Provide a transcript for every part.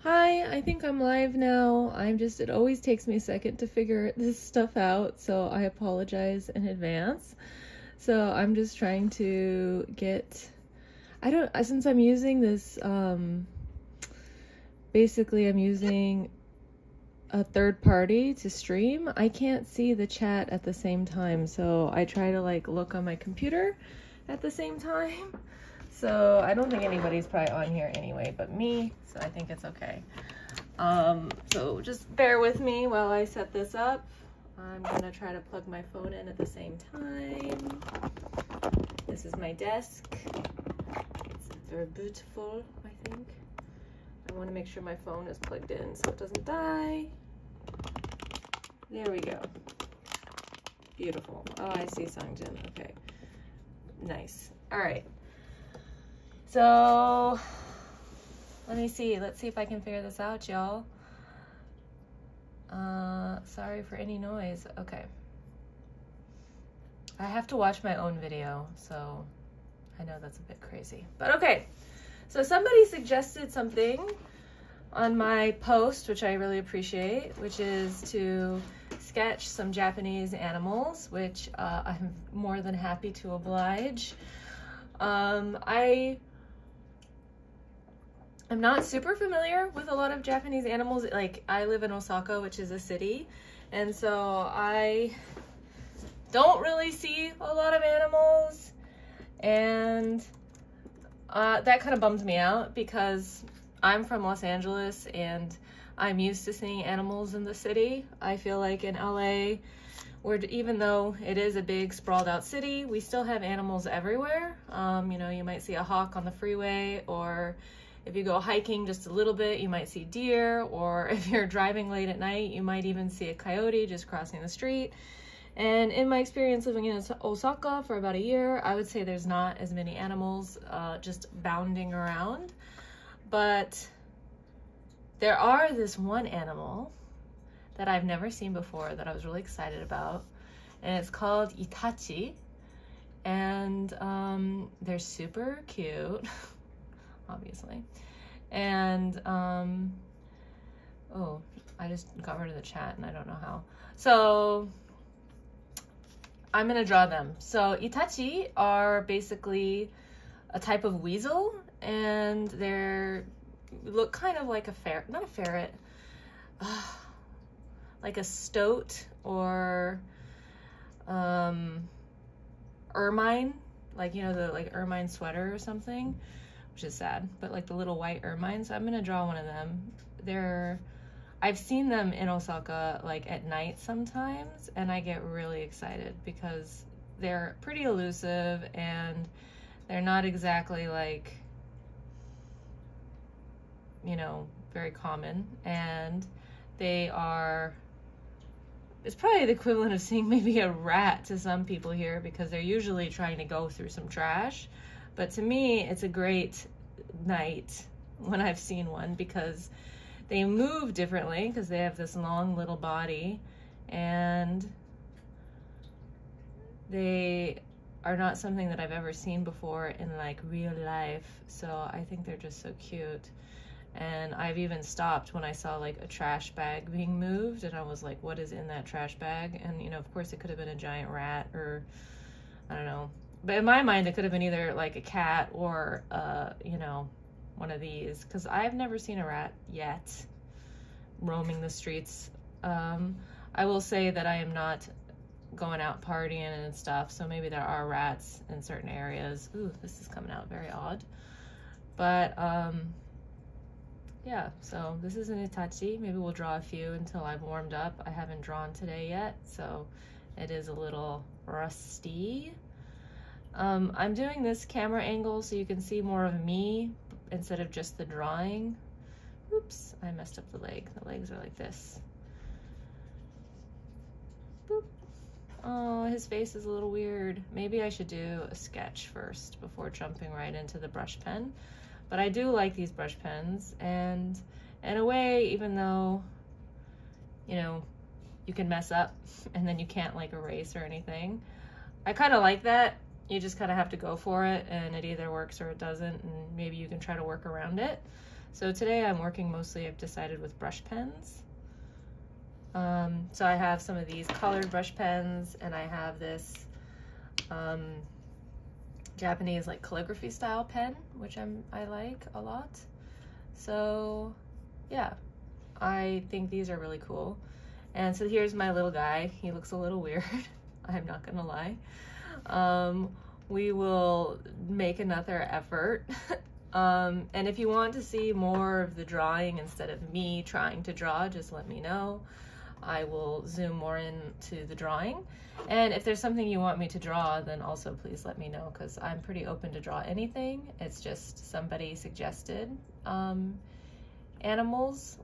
Hi, I think I'm live now. It always takes me a second to figure this stuff out, so I apologize in advance. So I'm just trying to since I'm using this, basically I'm using a third party to stream, I can't see the chat at the same time, so I try to look on my computer at the same time. So I don't think anybody's probably on here anyway but me, so I think it's okay. So just bear with me while I set this up. I'm gonna try to plug my phone in at the same time. This is my desk. It's very beautiful, I think. I want to make sure my phone is plugged in so it doesn't die. There we go. Beautiful. Oh, I see Sangjin. Okay. Nice. All right. So let's see if I can figure this out, y'all. Sorry for any noise. Okay. I have to watch my own video, so I know that's a bit crazy, but okay. So somebody suggested something on my post, which I really appreciate, which is to sketch some Japanese animals, which I'm more than happy to oblige. I'm not super familiar with a lot of Japanese animals. Like, I live in Osaka, which is a city, and so I don't really see a lot of animals, and that kind of bums me out because I'm from Los Angeles and I'm used to seeing animals in the city. I feel like in LA, where even though it is a big sprawled out city, we still have animals everywhere. You know, you might see a hawk on the freeway, or if you go hiking just a little bit, you might see deer, or if you're driving late at night, you might even see a coyote just crossing the street. And in my experience living in Osaka for about a year, I would say there's not as many animals just bounding around. But there are this one animal that I've never seen before that I was really excited about, and it's called Itachi, and they're super cute, obviously. And oh, I just got rid of the chat and I don't know how. So I'm gonna draw them. So Itachi are basically a type of weasel, and they look kind of like a ferret, not a ferret, like a stoat or ermine, like, you know, the ermine sweater or something, which is sad, but like the little white ermine. So I'm gonna draw one of them. I've seen them in Osaka like at night sometimes, and I get really excited because they're pretty elusive and they're not exactly like, you know, very common, and it's probably the equivalent of seeing maybe a rat to some people here, because they're usually trying to go through some trash. But to me, it's a great night when I've seen one, because they move differently because they have this long little body, and they are not something that I've ever seen before in like real life. So I think they're just so cute. And I've even stopped when I saw like a trash bag being moved, and I was like, what is in that trash bag? And, you know, of course it could have been a giant rat, or I don't know. But in my mind, it could have been either like a cat or, you know, one of these, because I've never seen a rat yet roaming the streets. I will say that I am not going out partying and stuff, so maybe there are rats in certain areas. Ooh, this is coming out very odd. But yeah, so this is an Itachi. Maybe we'll draw a few until I've warmed up. I haven't drawn today yet, so it is a little rusty. I'm doing this camera angle so you can see more of me instead of just the drawing. Oops, I messed up the leg. The legs are like this. Boop. Oh, his face is a little weird. Maybe I should do a sketch first before jumping right into the brush pen. But I do like these brush pens, and in a way, even though, you know, you can mess up and then you can't like erase or anything, I kind of like that. You just kind of have to go for it, and it either works or it doesn't, and maybe you can try to work around it. So today I'm working mostly, I've decided, with brush pens. So I have some of these colored brush pens, and I have this Japanese like calligraphy style pen, which I like a lot. So yeah, I think these are really cool. And so here's my little guy. He looks a little weird. I'm not gonna lie. We will make another effort. And if you want to see more of the drawing instead of me trying to draw, just let me know. I will zoom more into the drawing. And if there's something you want me to draw, then also please let me know, because I'm pretty open to draw anything. It's just somebody suggested animals,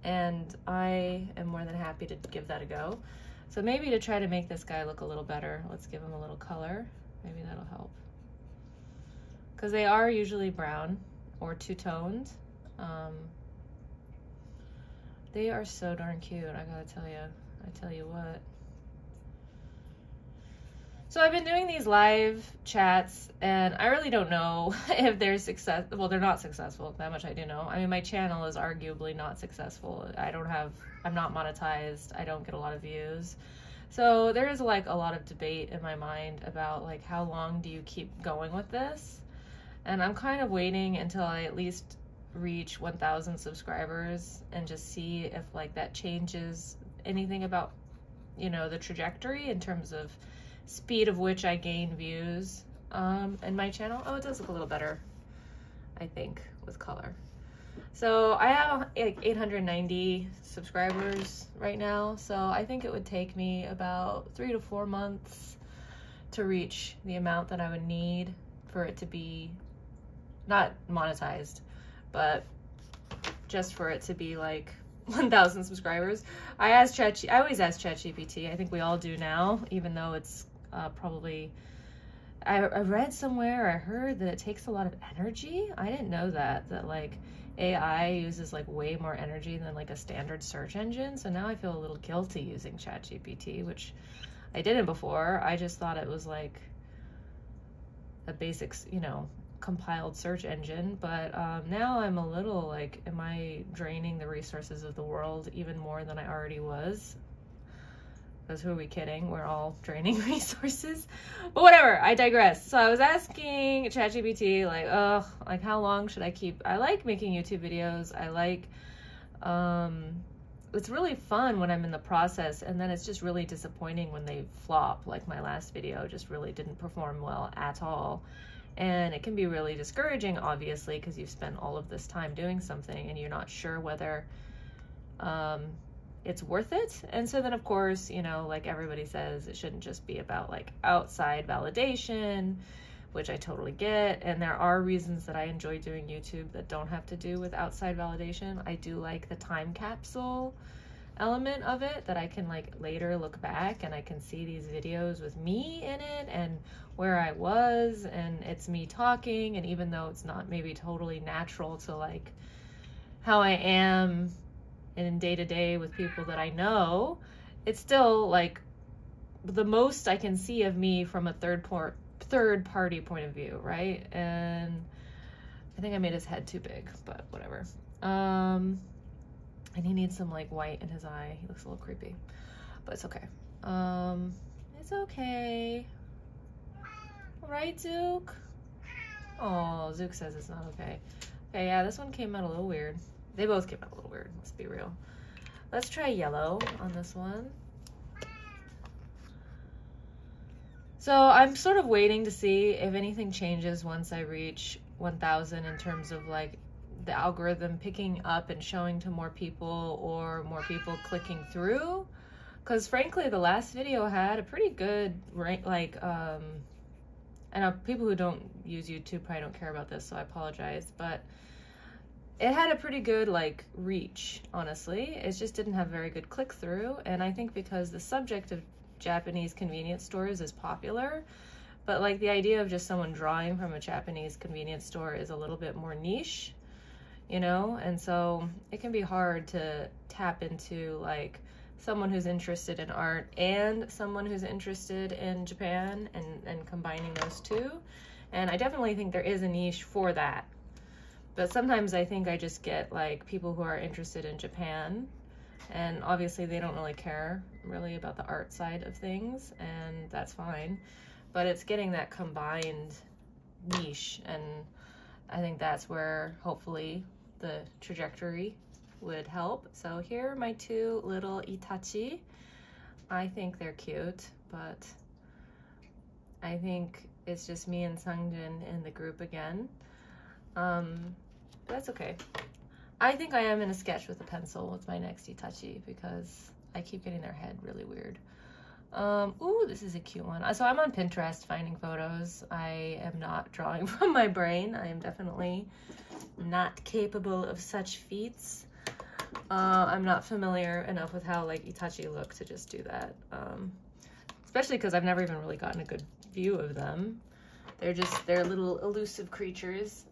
and I am more than happy to give that a go. So maybe to try to make this guy look a little better, let's give him a little color. Maybe that'll help. Because they are usually brown or two-toned. They are so darn cute, I gotta tell you. I tell you what. So I've been doing these live chats, and I really don't know if they're successful. Well, they're not successful, that much I do know. I mean, my channel is arguably not successful. I'm not monetized. I don't get a lot of views. So there is like a lot of debate in my mind about like, how long do you keep going with this? And I'm kind of waiting until I at least reach 1,000 subscribers and just see if like that changes anything about, you know, the trajectory in terms of speed of which I gain views in my channel. Oh, it does look a little better, I think, with color. So I have like 890 subscribers right now, so I think it would take me about 3 to 4 months to reach the amount that I would need for it to be not monetized, but just for it to be like 1,000 subscribers. I always ask ChatGPT. I think we all do now, even though it's probably, I read somewhere, I heard that it takes a lot of energy. I didn't know that like AI uses like way more energy than like a standard search engine. So now I feel a little guilty using ChatGPT, which I didn't before. I just thought it was like a basic, you know, compiled search engine. But now I'm a little like, am I draining the resources of the world even more than I already was? Because who are we kidding? We're all draining resources. But whatever, I digress. So I was asking ChatGPT, like how long should I keep? I like making YouTube videos. I like, it's really fun when I'm in the process, and then it's just really disappointing when they flop. Like my last video just really didn't perform well at all. And it can be really discouraging, obviously, because you've spent all of this time doing something and you're not sure whether it's worth it. And so then, of course, you know, like everybody says, it shouldn't just be about like outside validation, which I totally get. And there are reasons that I enjoy doing YouTube that don't have to do with outside validation. I do like the time capsule element of it, that I can like later look back and I can see these videos with me in it and where I was, and it's me talking. And even though it's not maybe totally natural to like how I am in day-to-day with people that I know, it's still like the most I can see of me from a third party point of view, right? And I think I made his head too big, but whatever. And he needs some like white in his eye. He looks a little creepy, but it's okay. It's okay. Right, Zook? Oh, Zook says it's not okay. Okay, yeah, this one came out a little weird. They both came out a little weird, let's be real. Let's try yellow on this one. So I'm sort of waiting to see if anything changes once I reach 1,000 in terms of like the algorithm picking up and showing to more people, or more people clicking through. Because frankly, the last video had a pretty good rank, like, I know people who don't use YouTube probably don't care about this, so I apologize, but it had a pretty good like reach, honestly. It just didn't have very good click-through, and I think because the subject of Japanese convenience stores is popular, but like the idea of just someone drawing from a Japanese convenience store is a little bit more niche, you know? And so it can be hard to tap into like someone who's interested in art and someone who's interested in Japan, and combining those two. And I definitely think there is a niche for that. But sometimes I think I just get like people who are interested in Japan, and obviously they don't really care really about the art side of things, and that's fine. But it's getting that combined niche, and I think that's where hopefully the trajectory would help. So here are my two little Itachi. I think they're cute, but I think it's just me and Sangjin in the group again. That's okay. I think I am gonna sketch with a pencil with my next Itachi because I keep getting their head really weird. Ooh, this is a cute one. So I'm on Pinterest finding photos. I am not drawing from my brain. I am definitely not capable of such feats. I'm not familiar enough with how like Itachi look to just do that. Especially because I've never even really gotten a good view of them. They're little elusive creatures.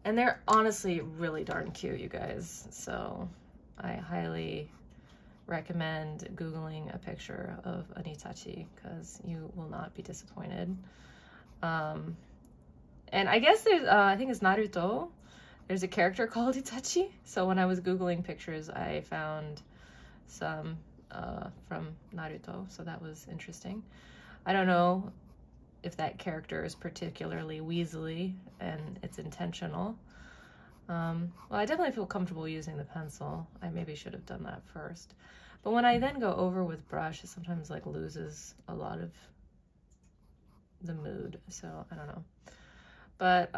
And they're honestly really darn cute, you guys. So I highly recommend Googling a picture of an Itachi because you will not be disappointed. And I guess there's, I think it's Naruto. There's a character called Itachi. So when I was Googling pictures, I found some from Naruto. So that was interesting. I don't know if that character is particularly weaselly and it's intentional. Well, I definitely feel comfortable using the pencil. I maybe should have done that first. But when I then go over with brush, it sometimes like loses a lot of the mood. So I don't know. But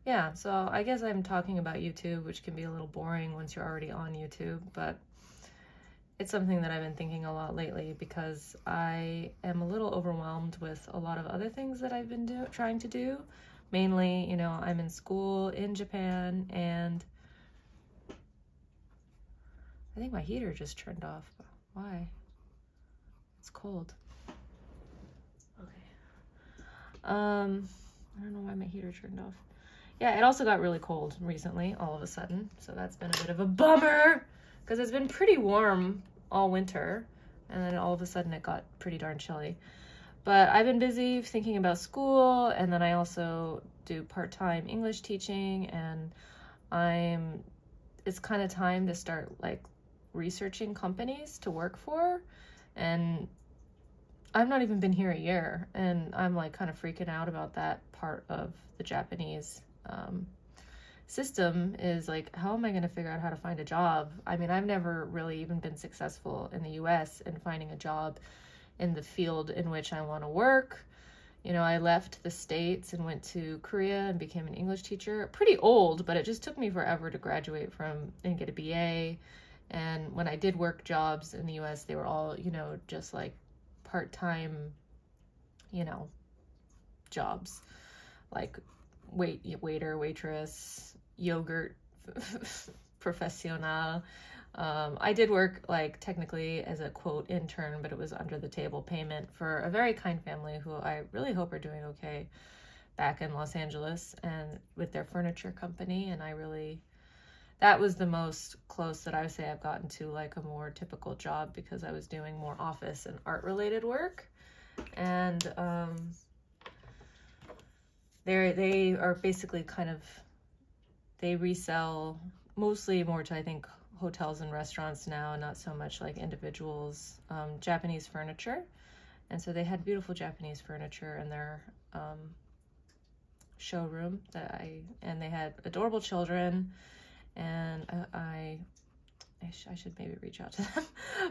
yeah, so I guess I'm talking about YouTube, which can be a little boring once you're already on YouTube, but it's something that I've been thinking a lot lately because I am a little overwhelmed with a lot of other things that I've been trying to do. Mainly, you know, I'm in school in Japan, and I think my heater just turned off. Why? It's cold. Okay. I don't know why my heater turned off. Yeah, it also got really cold recently, all of a sudden. So that's been a bit of a bummer because it's been pretty warm all winter, and then all of a sudden it got pretty darn chilly. But I've been busy thinking about school, and then I also do part-time English teaching, and it's kind of time to start like researching companies to work for, and I've not even been here a year, and I'm like kind of freaking out about that part of the Japanese system is like, how am I going to figure out how to find a job? I mean, I've never really even been successful in the US in finding a job in the field in which I want to work. You know, I left the States and went to Korea and became an English teacher. Pretty old, but it just took me forever to graduate from and get a BA. And when I did work jobs in the US, they were all, you know, just like part-time, you know, jobs. Like waiter, waitress, yogurt professional. I did work like technically as a quote intern, but it was under the table payment for a very kind family who I really hope are doing okay back in Los Angeles and with their furniture company. And that was the most close that I would say I've gotten to like a more typical job because I was doing more office and art related work. And they are basically kind of, they resell mostly more to, I think, hotels and restaurants now, not so much like individuals, Japanese furniture. And so they had beautiful Japanese furniture in their showroom and they had adorable children, and I should maybe reach out to them.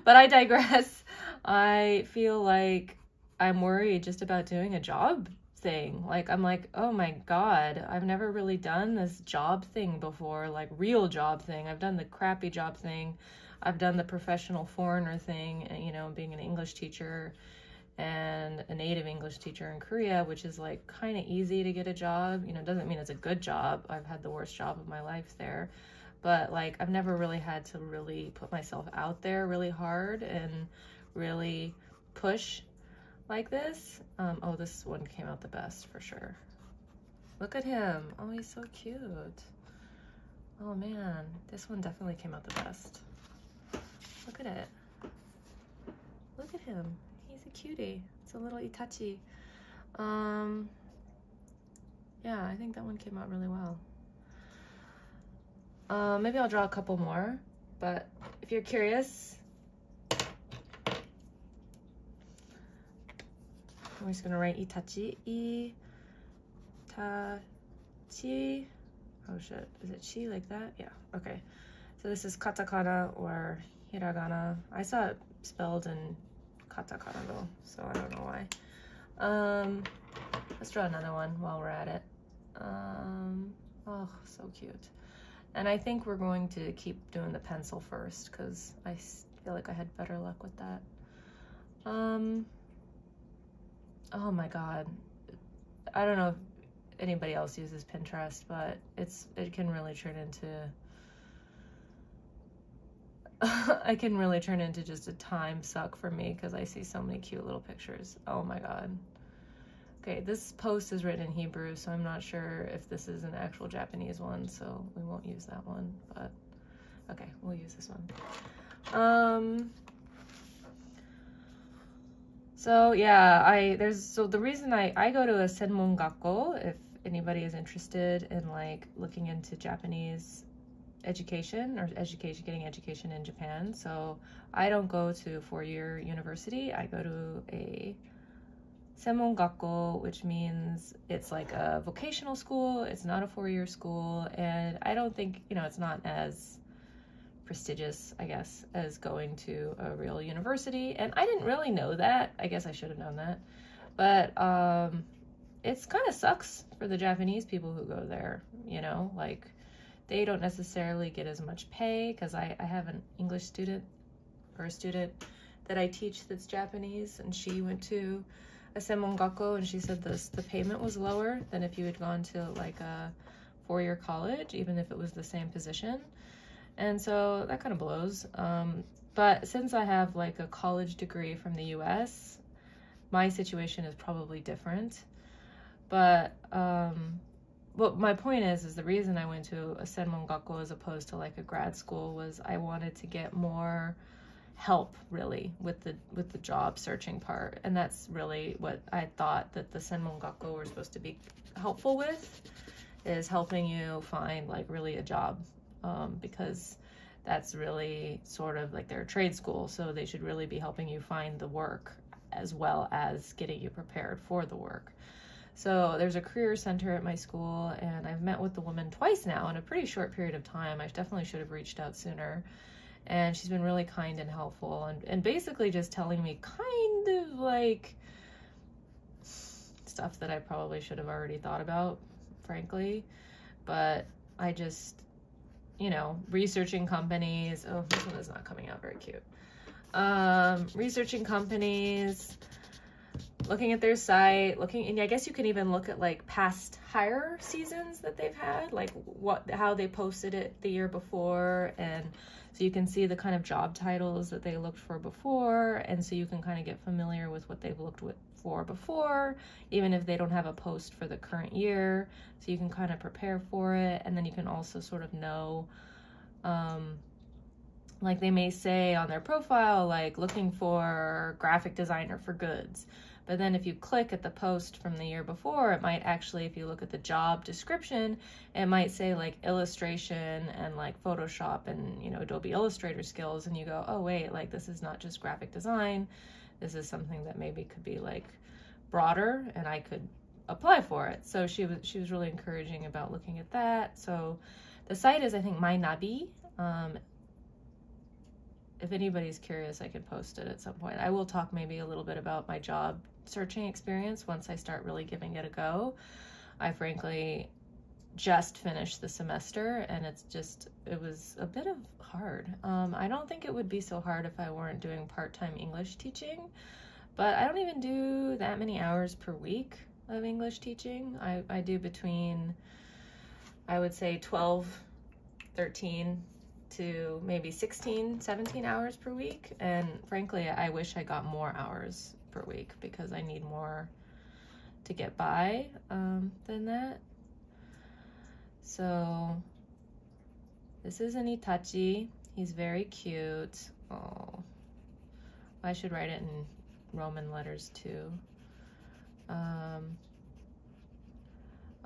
But I digress. I feel like I'm worried just about doing a job thing. Like, I'm like, oh my God, I've never really done this job thing before, like real job thing. I've done the crappy job thing. I've done the professional foreigner thing, you know, being an English teacher and a native English teacher in Korea, which is like kind of easy to get a job. You know, doesn't mean it's a good job. I've had the worst job of my life there. But like, I've never really had to really put myself out there really hard and really push like this. Oh, this one came out the best for sure. Look at him. Oh, he's so cute. Oh man, this one definitely came out the best. Look at it. Look at him. He's a cutie. It's a little Itachi. Yeah, I think that one came out really well. Maybe I'll draw a couple more, but if you're curious, I'm just gonna write itachi, itachi. Oh shit, is it chi like that? Yeah, okay. So this is katakana or hiragana. I saw it spelled in katakana though, so I don't know why. Let's draw another one while we're at it. Oh, so cute. And I think we're going to keep doing the pencil first because I feel like I had better luck with that. Oh my god. I don't know if anybody else uses Pinterest, but it can really turn into I can really turn into just a time suck for me because I see so many cute little pictures. Oh my god. Okay, this post is written in Hebrew, so I'm not sure if this is an actual Japanese one, so we won't use that one, but okay, we'll use this one. So yeah, so the reason I go to a senmon gakko, if anybody is interested in like looking into Japanese education or getting education in Japan. So I don't go to a 4-year university. I go to a senmon gakko, which means it's like a vocational school. It's not a 4-year school, and I don't think, it's not as prestigious, I guess, as going to a real university. And I didn't really know that. I guess I should have known that. But it's kind of sucks for the Japanese people who go there, like they don't necessarily get as much pay because I have an English student or a student that I teach that's Japanese, and she went to a senmon gakko, and she said the payment was lower than if you had gone to like a 4-year college, even if it was the same position. And so that kind of blows. But since I have like a college degree from the US, my situation is probably different. But what my point is the reason I went to a senmon gakko as opposed to like a grad school was I wanted to get more help really with the job searching part, and that's really what I thought that the senmon gakko were supposed to be helpful with, is helping you find like really a job, because that's really sort of like their trade school, so they should really be helping you find the work as well as getting you prepared for the work. So there's a career center at my school, and I've met with the woman twice now in a pretty short period of time. I definitely should have reached out sooner. And she's been really kind and helpful, and basically just telling me kind of like stuff that I probably should have already thought about, frankly. But I just, researching companies. Oh, this one is not coming out very cute. Researching companies, looking at their site, and I guess you can even look at like past hire seasons that they've had, like how they posted it the year before, and so you can see the kind of job titles that they looked for before, and so you can kind of get familiar with what they've looked for before, even if they don't have a post for the current year, so you can kind of prepare for it. And then you can also sort of know, like they may say on their profile, like looking for graphic designer for goods. But then if you click at the post from the year before, it might actually, if you look at the job description, it might say like illustration and like Photoshop and, Adobe Illustrator skills. And you go, oh wait, like this is not just graphic design. This is something that maybe could be like broader and I could apply for it. So she was really encouraging about looking at that. So the site is, I think, My Nabi. If anybody's curious, I could post it at some point. I will talk maybe a little bit about my job searching experience once I start really giving it a go. I frankly just finished the semester, and it was a bit of hard. I don't think it would be so hard if I weren't doing part-time English teaching, but I don't even do that many hours per week of English teaching. I do between, I would say 12, 13, to maybe 16, 17 hours per week. And frankly, I wish I got more hours per week because I need more to get by than that. So this is an Itachi. He's very cute. Oh, I should write it in Roman letters too.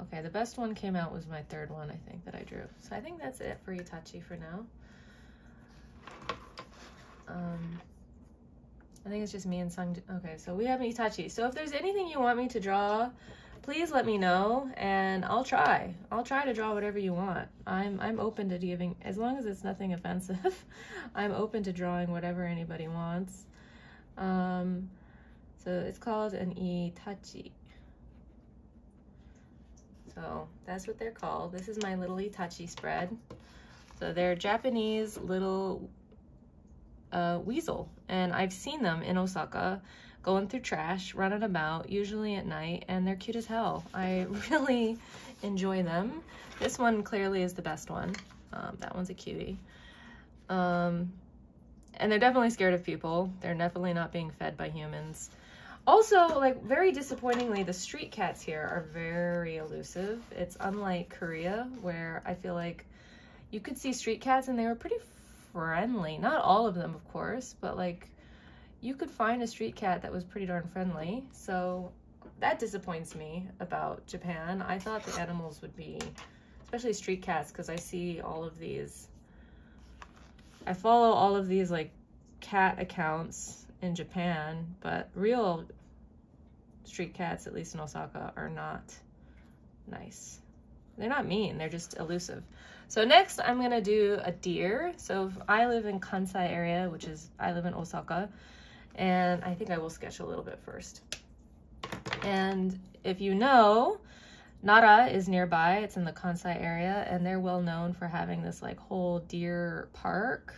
Okay, the best one came out was my third one, I think, that I drew. So I think that's it for Itachi for now. I think it's just me and Sung. Okay, so we have Itachi. So if there's anything you want me to draw, please let me know, and I'll try. I'll try to draw whatever you want. I'm open to giving, as long as it's nothing offensive. I'm open to drawing whatever anybody wants. So it's called an Itachi. So that's what they're called. This is my little Itachi spread. So they're Japanese little weasel, and I've seen them in Osaka going through trash, running about, usually at night, and they're cute as hell. I really enjoy them. This one clearly is the best one. That one's a cutie. And they're definitely scared of people. They're definitely not being fed by humans. Also, like, very disappointingly, the street cats here are very elusive. It's unlike Korea, where I feel like you could see street cats and they were pretty friendly. Not all of them, of course, but like you could find a street cat that was pretty darn friendly. So that disappoints me about Japan. I thought the animals would be, especially street cats, because I see all of these. I follow all of these like cat accounts in Japan, but real street cats, at least in Osaka, are not nice. They're not mean, they're just elusive. So next I'm gonna do a deer. So I live in Kansai area, which is, I live in Osaka, and I think I will sketch a little bit first. And if you know, Nara is nearby. It's in the Kansai area, and they're well known for having this like whole deer park.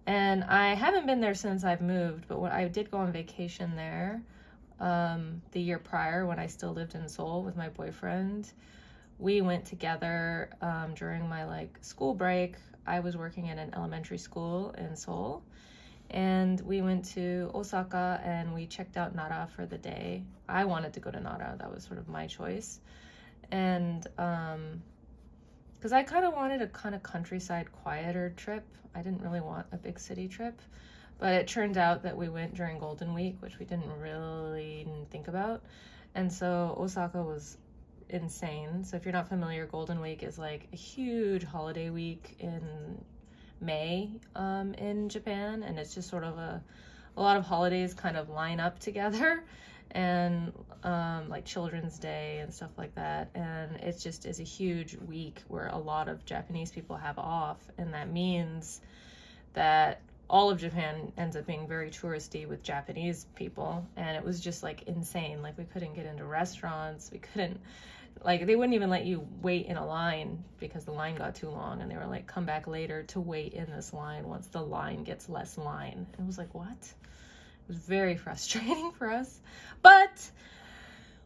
And I haven't been there since I've moved, but when I did go on vacation there the year prior, when I still lived in Seoul with my boyfriend, we went together during my like school break. I was working in an elementary school in Seoul, and we went to Osaka and we checked out Nara for the day. I wanted to go to Nara. That was sort of my choice. And because I kind of wanted a kind of countryside, quieter trip. I didn't really want a big city trip, but it turned out that we went during Golden Week, which we didn't really think about. And so Osaka was insane. So if you're not familiar, Golden Week is like a huge holiday week in May in Japan, and it's just sort of a lot of holidays kind of line up together, and like Children's Day and stuff like that. And it just is a huge week where a lot of Japanese people have off, and that means that all of Japan ends up being very touristy with Japanese people. And it was just like insane. Like we couldn't get into restaurants, we couldn't, like they wouldn't even let you wait in a line because the line got too long, and they were like, come back later to wait in this line once the line gets less line. And it was like, what? It was very frustrating for us. But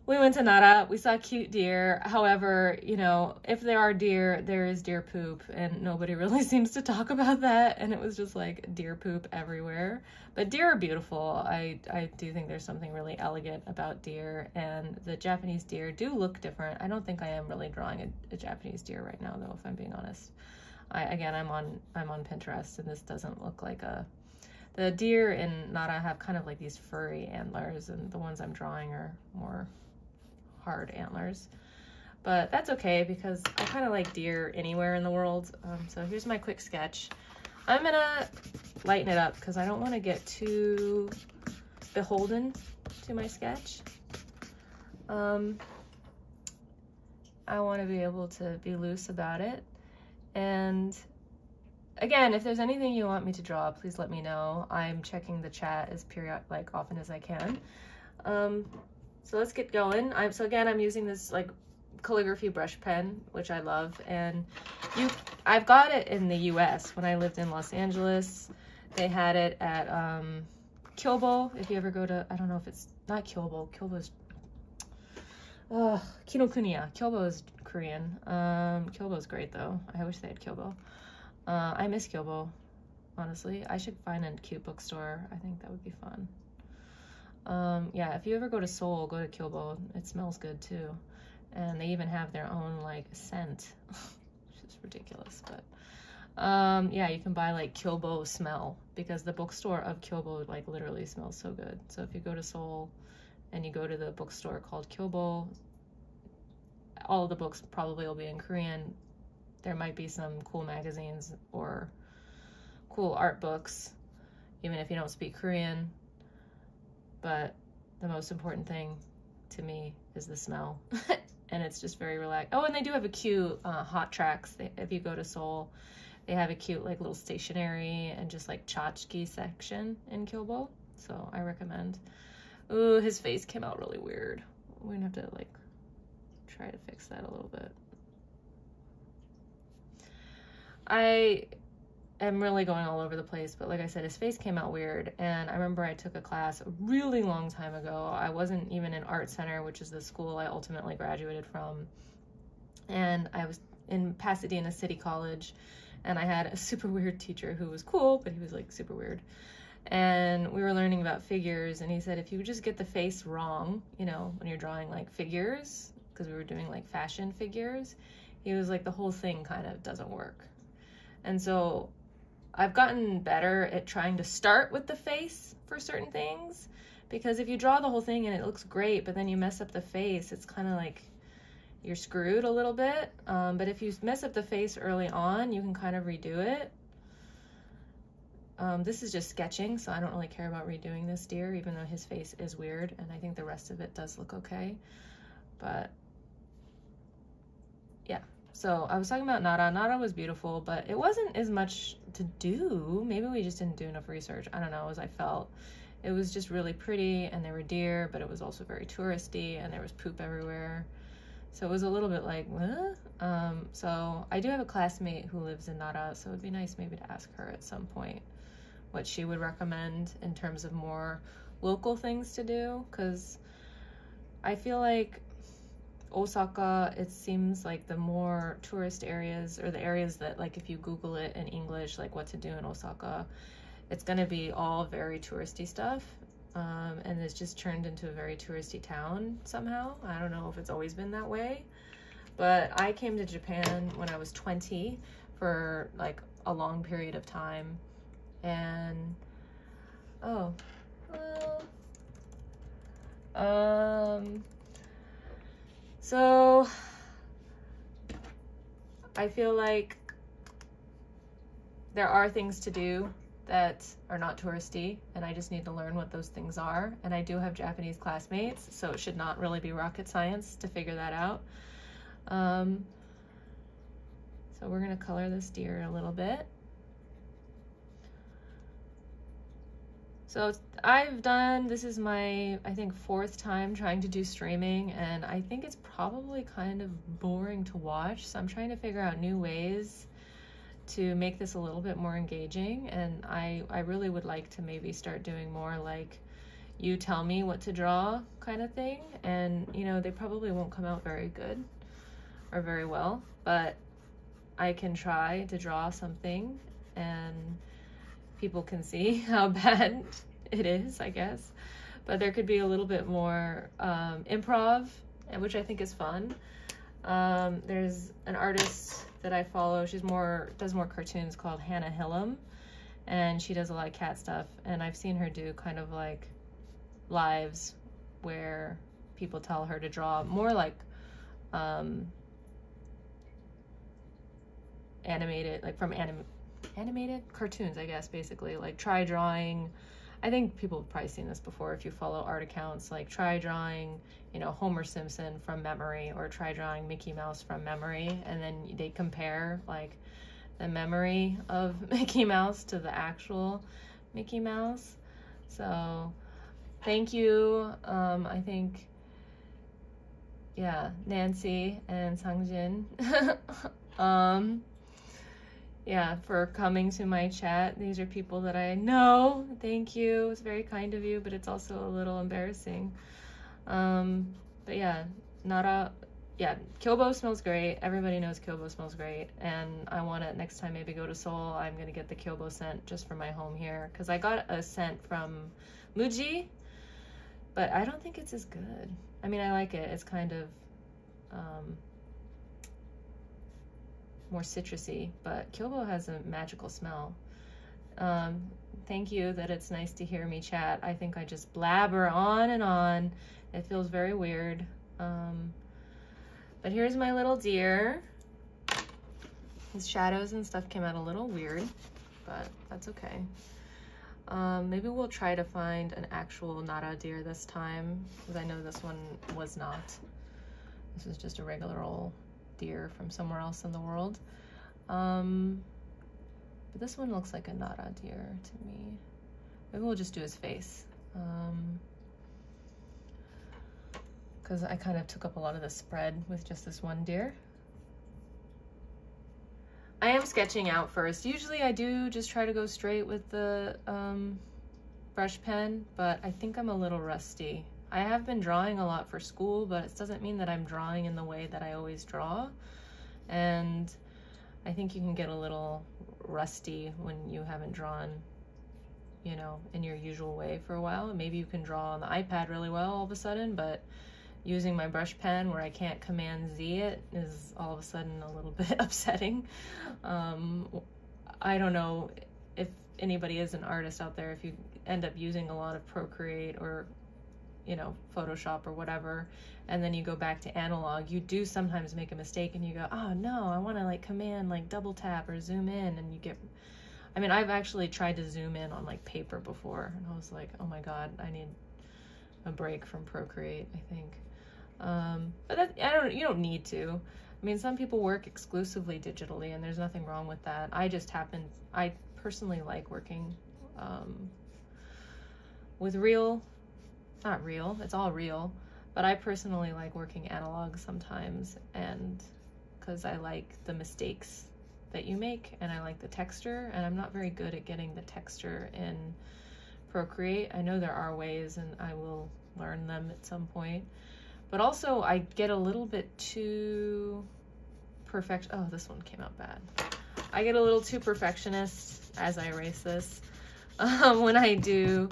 we went to Nara, we saw cute deer. However, you know, if there are deer, there is deer poop, and nobody really seems to talk about that. And it was just like deer poop everywhere. But deer are beautiful. I do think there's something really elegant about deer, and the Japanese deer do look different. I don't think I am really drawing a Japanese deer right now, though, if I'm being honest. I'm on Pinterest, and this doesn't look like a... The deer in Nara have kind of like these furry antlers, and the ones I'm drawing are more hard antlers. But that's okay, because I kind of like deer anywhere in the world. So here's my quick sketch. I'm gonna lighten it up because I don't want to get too beholden to my sketch. I want to be able to be loose about it. And again, if there's anything you want me to draw, please let me know. I'm checking the chat as often as I can. So let's get going. So again, I'm using this like calligraphy brush pen, which I love, and I've got it in the US. When I lived in Los Angeles, they had it at Kyobo. If you ever go to, I don't know if it's not Kyobo. Kyobo's Kinokuniya. Kyobo is Korean. Kyobo's great though. I wish they had Kyobo. I miss Kyobo, honestly. I should find a cute bookstore. I think that would be fun. Yeah, if you ever go to Seoul, go to Kyobo. It smells good too. And they even have their own like scent, which is ridiculous. But yeah, you can buy like Kyobo smell, because the bookstore of Kyobo like literally smells so good. So if you go to Seoul and you go to the bookstore called Kyobo, all of the books probably will be in Korean. There might be some cool magazines or cool art books, even if you don't speak Korean. But the most important thing to me is the smell. And it's just very relaxed. Oh, and they do have a cute hot tracks. If you go to Seoul, they have a cute like little stationery and just like tchotchke section in Kyobo. So I recommend. Ooh, his face came out really weird. We're gonna have to like try to fix that a little bit. I am really going all over the place, but like I said, his face came out weird. And I remember I took a class a really long time ago. I wasn't even in Art Center, which is the school I ultimately graduated from. And I was in Pasadena City College, and I had a super weird teacher who was cool, but he was like super weird. And we were learning about figures, and he said, if you just get the face wrong, you know, when you're drawing like figures, because we were doing like fashion figures, he was like, the whole thing kind of doesn't work. And so I've gotten better at trying to start with the face for certain things, because if you draw the whole thing and it looks great, but then you mess up the face, it's kind of like you're screwed a little bit. But if you mess up the face early on, you can kind of redo it. This is just sketching, so I don't really care about redoing this deer, even though his face is weird, and I think the rest of it does look okay. But yeah, so I was talking about Nara. Nara was beautiful, but it wasn't as much to do. Maybe we just didn't do enough research. I don't know, as I felt. It was just really pretty, and there were deer, but it was also very touristy, and there was poop everywhere. So it was a little bit like, what? So I do have a classmate who lives in Nara, so it'd be nice maybe to ask her at some point what she would recommend in terms of more local things to do, because I feel like Osaka, it seems like the more tourist areas, or the areas that like if you Google it in English, like what to do in Osaka, it's going to be all very touristy stuff. And it's just turned into a very touristy town somehow. I don't know if it's always been that way, but I came to Japan when I was 20 for like a long period of time. And oh well, so I feel like there are things to do that are not touristy, and I just need to learn what those things are. And I do have Japanese classmates, so it should not really be rocket science to figure that out. So we're gonna color this deer a little bit. So this is my, I think, 4th time trying to do streaming, and I think it's probably kind of boring to watch. So I'm trying to figure out new ways to make this a little bit more engaging. And I really would like to maybe start doing more like you tell me what to draw kind of thing. And, you know, they probably won't come out very good or very well, but I can try to draw something and people can see how bad it is, I guess. But there could be a little bit more improv, which I think is fun. There's an artist that I follow. She does more cartoons, called Hannah Hillam, and she does a lot of cat stuff. And I've seen her do kind of like lives where people tell her to draw more like animated, like from animated cartoons, I guess, basically. Like try drawing, I think people have probably seen this before if you follow art accounts, like try drawing, you know, Homer Simpson from memory, or try drawing Mickey Mouse from memory, and then they compare like the memory of Mickey Mouse to the actual Mickey Mouse. So thank you. I think, yeah, Nancy and Sangjin. Yeah, for coming to my chat. These are people that I know. Thank you. It's very kind of you, but it's also a little embarrassing. But yeah, Kyobo smells great. Everybody knows Kyobo smells great. And I want to, next time maybe go to Seoul, I'm going to get the Kyobo scent just for my home here. Because I got a scent from Muji, but I don't think it's as good. I mean, I like it. It's kind of more citrusy, but Kyobo has a magical smell. Thank you that it's nice to hear me chat. I think I just blabber on and on. It feels very weird. But here's my little deer. His shadows and stuff came out a little weird, but that's okay. Maybe we'll try to find an actual Nara deer this time, because I know this one was not. This is just a regular old deer from somewhere else in the world. But this one looks like a Nara deer to me. Maybe we'll just do his face. Because I kind of took up a lot of the spread with just this one deer. I am sketching out first. Usually I do just try to go straight with the brush pen, but I think I'm a little rusty. I have been drawing a lot for school, but it doesn't mean that I'm drawing in the way that I always draw. And I think you can get a little rusty when you haven't drawn, you know, in your usual way for a while. Maybe you can draw on the iPad really well all of a sudden, but using my brush pen where I can't Command Z it is all of a sudden a little bit upsetting. I don't know if anybody is an artist out there, if you end up using a lot of Procreate or, you know, Photoshop or whatever, and then you go back to analog, you do sometimes make a mistake and you go, oh no, I want to like Command like double tap or zoom in, and you get, I mean, I've actually tried to zoom in on like paper before, and I was like, oh my god, I need a break from Procreate, I think. But that, you don't need to. I mean, some people work exclusively digitally, and there's nothing wrong with that. I personally like working with not real, it's all real, but I personally like working analog sometimes, and because I like the mistakes that you make, and I like the texture, and I'm not very good at getting the texture in Procreate. I know there are ways, and I will learn them at some point. But also, I get a little bit too oh, this one came out bad. I get a little too perfectionist as I erase this. When I do,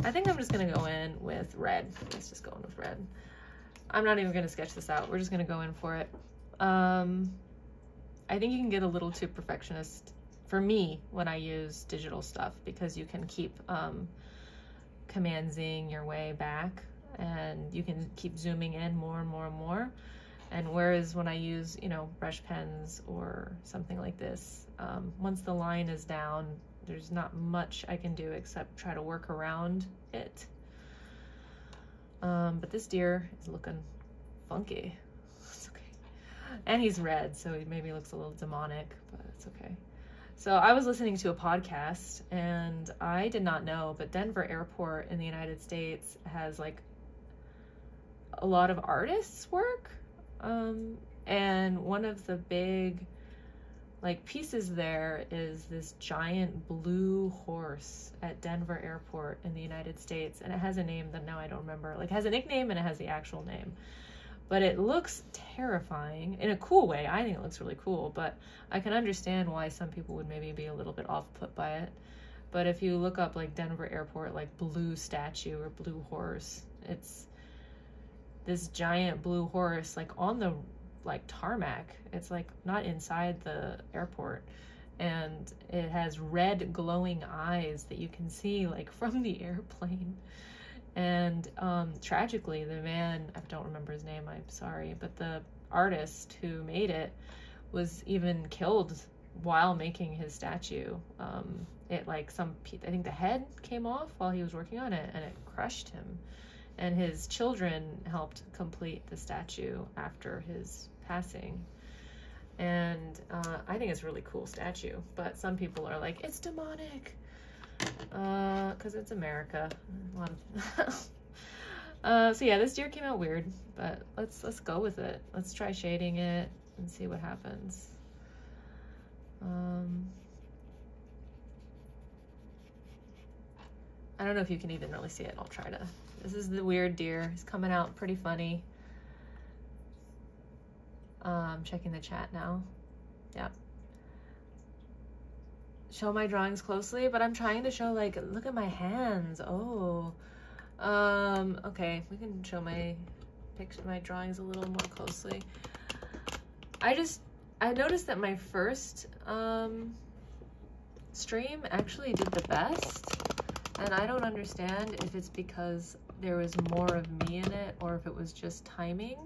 I think I'm just gonna go in with red. Let's just go in with red. I'm not even gonna sketch this out. We're just gonna go in for it. I think you can get a little too perfectionist for me when I use digital stuff, because you can keep Command Zing your way back, and you can keep zooming in more and more and more. And whereas when I use, you know, brush pens or something like this, once the line is down, there's not much I can do except try to work around it. But this deer is looking funky. It's okay. And he's red, so he maybe looks a little demonic, but it's okay. So I was listening to a podcast, and I did not know, but Denver Airport in the United States has like a lot of artists' work, and one of the big like pieces there is this giant blue horse at Denver Airport in the United States, and it has a name that now I don't remember. Like, it has a nickname and it has the actual name, but it looks terrifying in a cool way. I think it looks really cool, but I can understand why some people would maybe be a little bit off put by it. But if you look up like Denver Airport, like blue statue or blue horse, it's this giant blue horse like on the like tarmac. It's like not inside the airport, and it has red glowing eyes that you can see like from the airplane. And tragically, the man, I don't remember his name, I'm sorry, but the artist who made it was even killed while making his statue. It like I think the head came off while he was working on it, and it crushed him. And his children helped complete the statue after his passing. And I think it's a really cool statue, but some people are like, it's demonic, because it's America. A lot of so yeah, this deer came out weird, but let's go with it. Let's try shading it and see what happens. I don't know if you can even really see it. I'll try to. This is the weird deer. He's coming out pretty funny. I'm checking the chat now. Yeah. Show my drawings closely, but I'm trying to show, like, look at my hands. Oh. Okay, we can show my drawings a little more closely. I noticed that my first stream actually did the best, and I don't understand if it's because there was more of me in it or if it was just timing.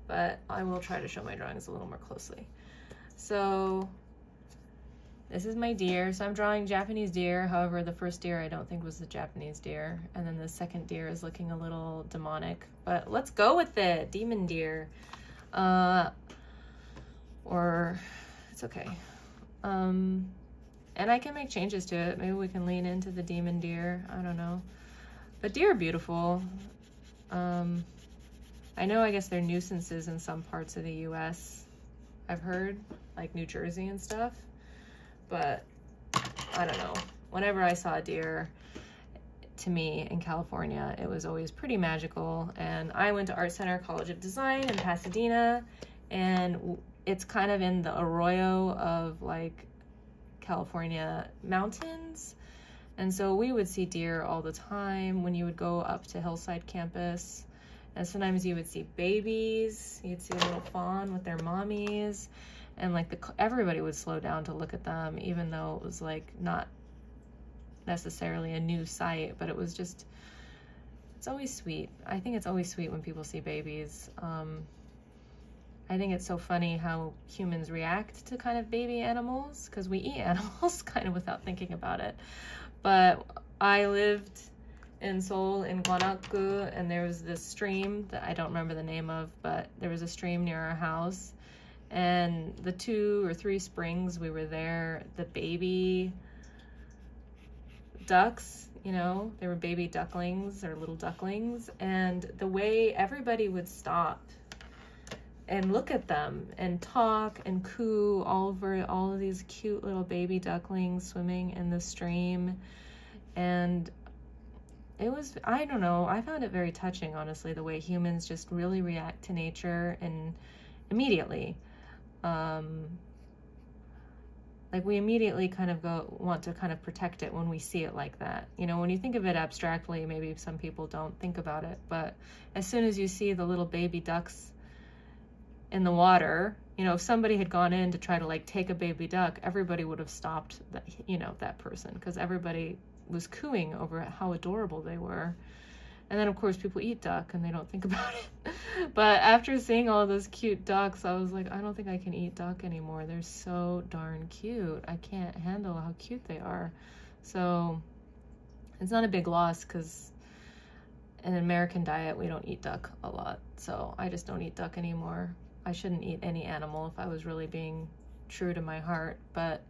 but I will try to show my drawings a little more closely. So this is my deer. So I'm drawing Japanese deer. However, the first deer I don't think was the Japanese deer. And then the second deer is looking a little demonic. But let's go with it. Demon deer. Or it's okay. And I can make changes to it. Maybe we can lean into the demon deer. I don't know. But deer are beautiful. I know, I guess they're nuisances in some parts of the US. I've heard, like New Jersey and stuff. But I don't know. Whenever I saw a deer, to me in California, it was always pretty magical. And I went to Art Center College of Design in Pasadena, and it's kind of in the arroyo of like California mountains. And so we would see deer all the time when you would go up to Hillside campus. And sometimes you would see babies. You'd see a little fawn with their mommies. And like everybody would slow down to look at them, even though it was like not necessarily a new sight, but it was just, it's always sweet. I think it's always sweet when people see babies. I think it's so funny how humans react to kind of baby animals, because we eat animals kind of without thinking about it. But I lived in Seoul, in Gwanak-gu, and there was this stream that I don't remember the name of, but there was a stream near our house. And the 2 or 3 springs we were there, the baby ducks, you know, they were baby ducklings or little ducklings. And the way everybody would stop and look at them and talk and coo all over all of these cute little baby ducklings swimming in the stream. And it was, I don't know, I found it very touching, honestly, the way humans just really react to nature and immediately. Like we immediately kind of want to kind of protect it when we see it like that. You know, when you think of it abstractly, maybe some people don't think about it, but as soon as you see the little baby ducks in the water, you know, if somebody had gone in to try to like take a baby duck, everybody would have stopped that, you know, that person, because everybody was cooing over how adorable they were. And then of course people eat duck and they don't think about it. But after seeing all those cute ducks, I was like, I don't think I can eat duck anymore. They're so darn cute. I can't handle how cute they are. So it's not a big loss, because in an American diet, we don't eat duck a lot. So I just don't eat duck anymore. I shouldn't eat any animal if I was really being true to my heart. But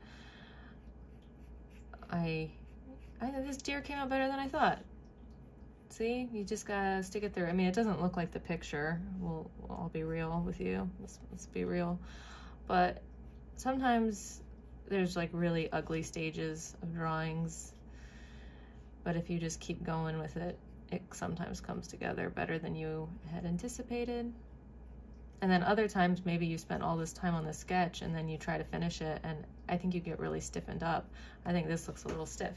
this deer came out better than I thought. See, you just gotta stick it through. I mean, it doesn't look like the picture. I'll be real with you. Let's be real. But sometimes there's like really ugly stages of drawings. But if you just keep going with it, it sometimes comes together better than you had anticipated. And then other times, maybe you spent all this time on the sketch and then you try to finish it, and I think you get really stiffened up. I think this looks a little stiff.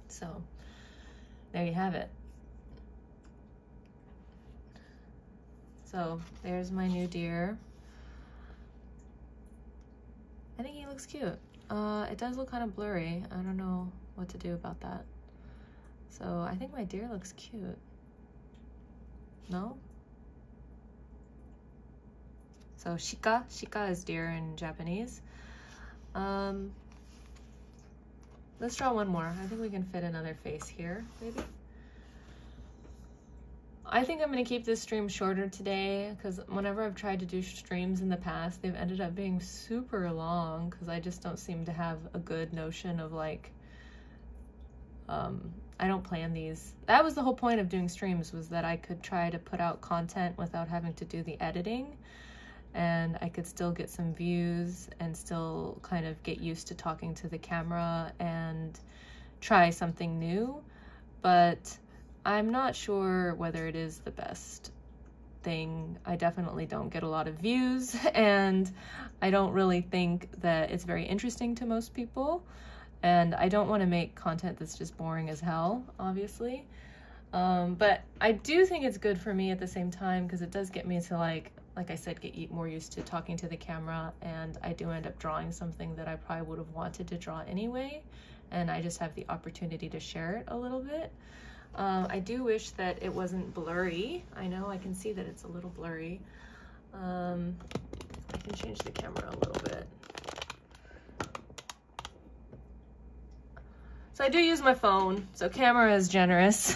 So there you have it. So there's my new deer. I think he looks cute. It does look kind of blurry. I don't know what to do about that. So I think my deer looks cute. No? So shika. Shika is deer in Japanese. Let's draw one more. I think we can fit another face here, maybe. I think I'm going to keep this stream shorter today, because whenever I've tried to do streams in the past, they've ended up being super long, because I just don't seem to have a good notion of like, I don't plan these. That was the whole point of doing streams, was that I could try to put out content without having to do the editing, and I could still get some views and still kind of get used to talking to the camera and try something new. But I'm not sure whether it is the best thing. I definitely don't get a lot of views, and I don't really think that it's very interesting to most people, and I don't want to make content that's just boring as hell, obviously. But I do think it's good for me at the same time, because it does get me to like I said, get more used to talking to the camera, and I do end up drawing something that I probably would have wanted to draw anyway, and I just have the opportunity to share it a little bit. I do wish that it wasn't blurry. I know I can see that it's a little blurry. I can change the camera a little bit. So I do use my phone, so camera is generous.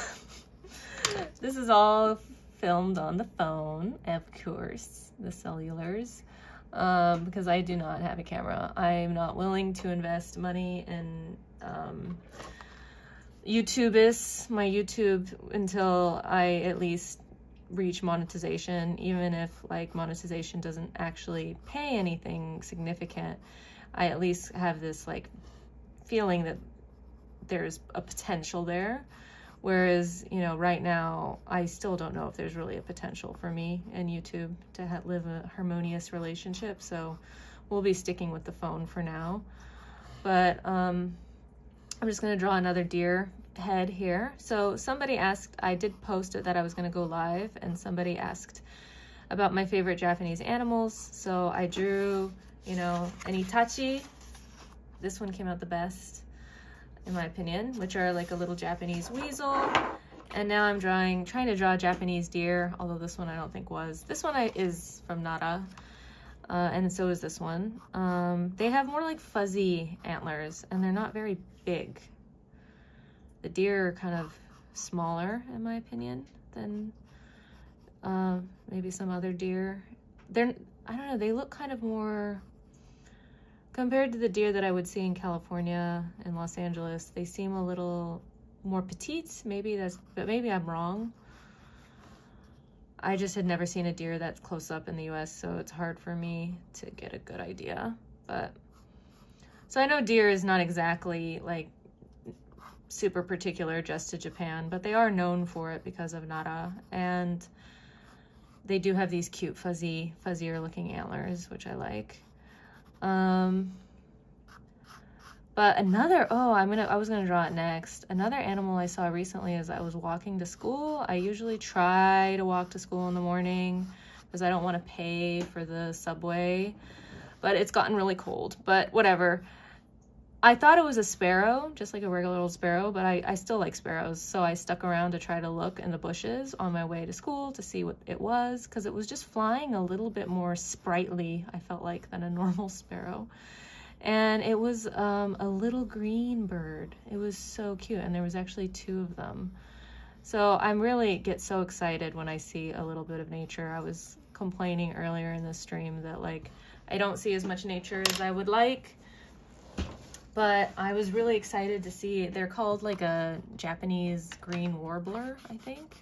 This is all filmed on the phone, of course, the cellulars, because I do not have a camera. I'm not willing to invest money in my YouTube, until I at least reach monetization, even if like monetization doesn't actually pay anything significant. I at least have this like feeling that there's a potential there. Whereas, you know, right now, I still don't know if there's really a potential for me and YouTube to live a harmonious relationship. So we'll be sticking with the phone for now. But I'm just going to draw another deer head here. So somebody asked, I did post it that I was going to go live, and somebody asked about my favorite Japanese animals. So I drew, you know, an Itachi. This one came out the best, in my opinion, which are like a little Japanese weasel. And now I'm trying to draw a Japanese deer, although this one I don't think was. This one is from Nara, and so is this one. They have more like fuzzy antlers, and they're not very big. The deer are kind of smaller, in my opinion, than maybe some other deer. I don't know, they look kind of more, compared to the deer that I would see in California and Los Angeles, they seem a little more petite. But maybe I'm wrong. I just had never seen a deer that's close up in the US, so it's hard for me to get a good idea. So I know deer is not exactly like super particular just to Japan, but they are known for it because of Nara, and they do have these cute fuzzier looking antlers, which I like. But I was gonna draw it next. Another animal I saw recently is I was walking to school. I usually try to walk to school in the morning because I don't want to pay for the subway, but it's gotten really cold, but whatever. I thought it was a sparrow, just like a regular old sparrow, but I still like sparrows, so I stuck around to try to look in the bushes on my way to school to see what it was, because it was just flying a little bit more sprightly, I felt like, than a normal sparrow. And it was a little green bird. It was so cute, and there was actually 2 of them. So I really get so excited when I see a little bit of nature. I was complaining earlier in the stream that like I don't see as much nature as I would like, but I was really excited to see, they're called like a Japanese green warbler, I think.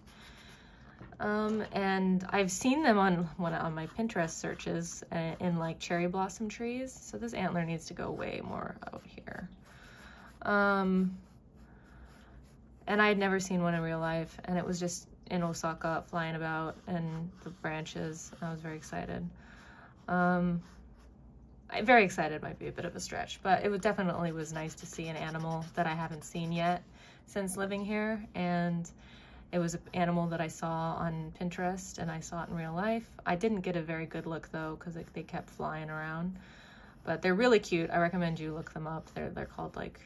And I've seen them on my Pinterest searches in like cherry blossom trees. So this antler needs to go way more out here. And I had never seen one in real life, and it was just in Osaka flying about in the branches. I was very excited. Very excited might be a bit of a stretch, but it definitely was nice to see an animal that I haven't seen yet since living here. And it was an animal that I saw on Pinterest, and I saw it in real life. I didn't get a very good look though, because they kept flying around, but they're really cute. I recommend you look them up. They're called like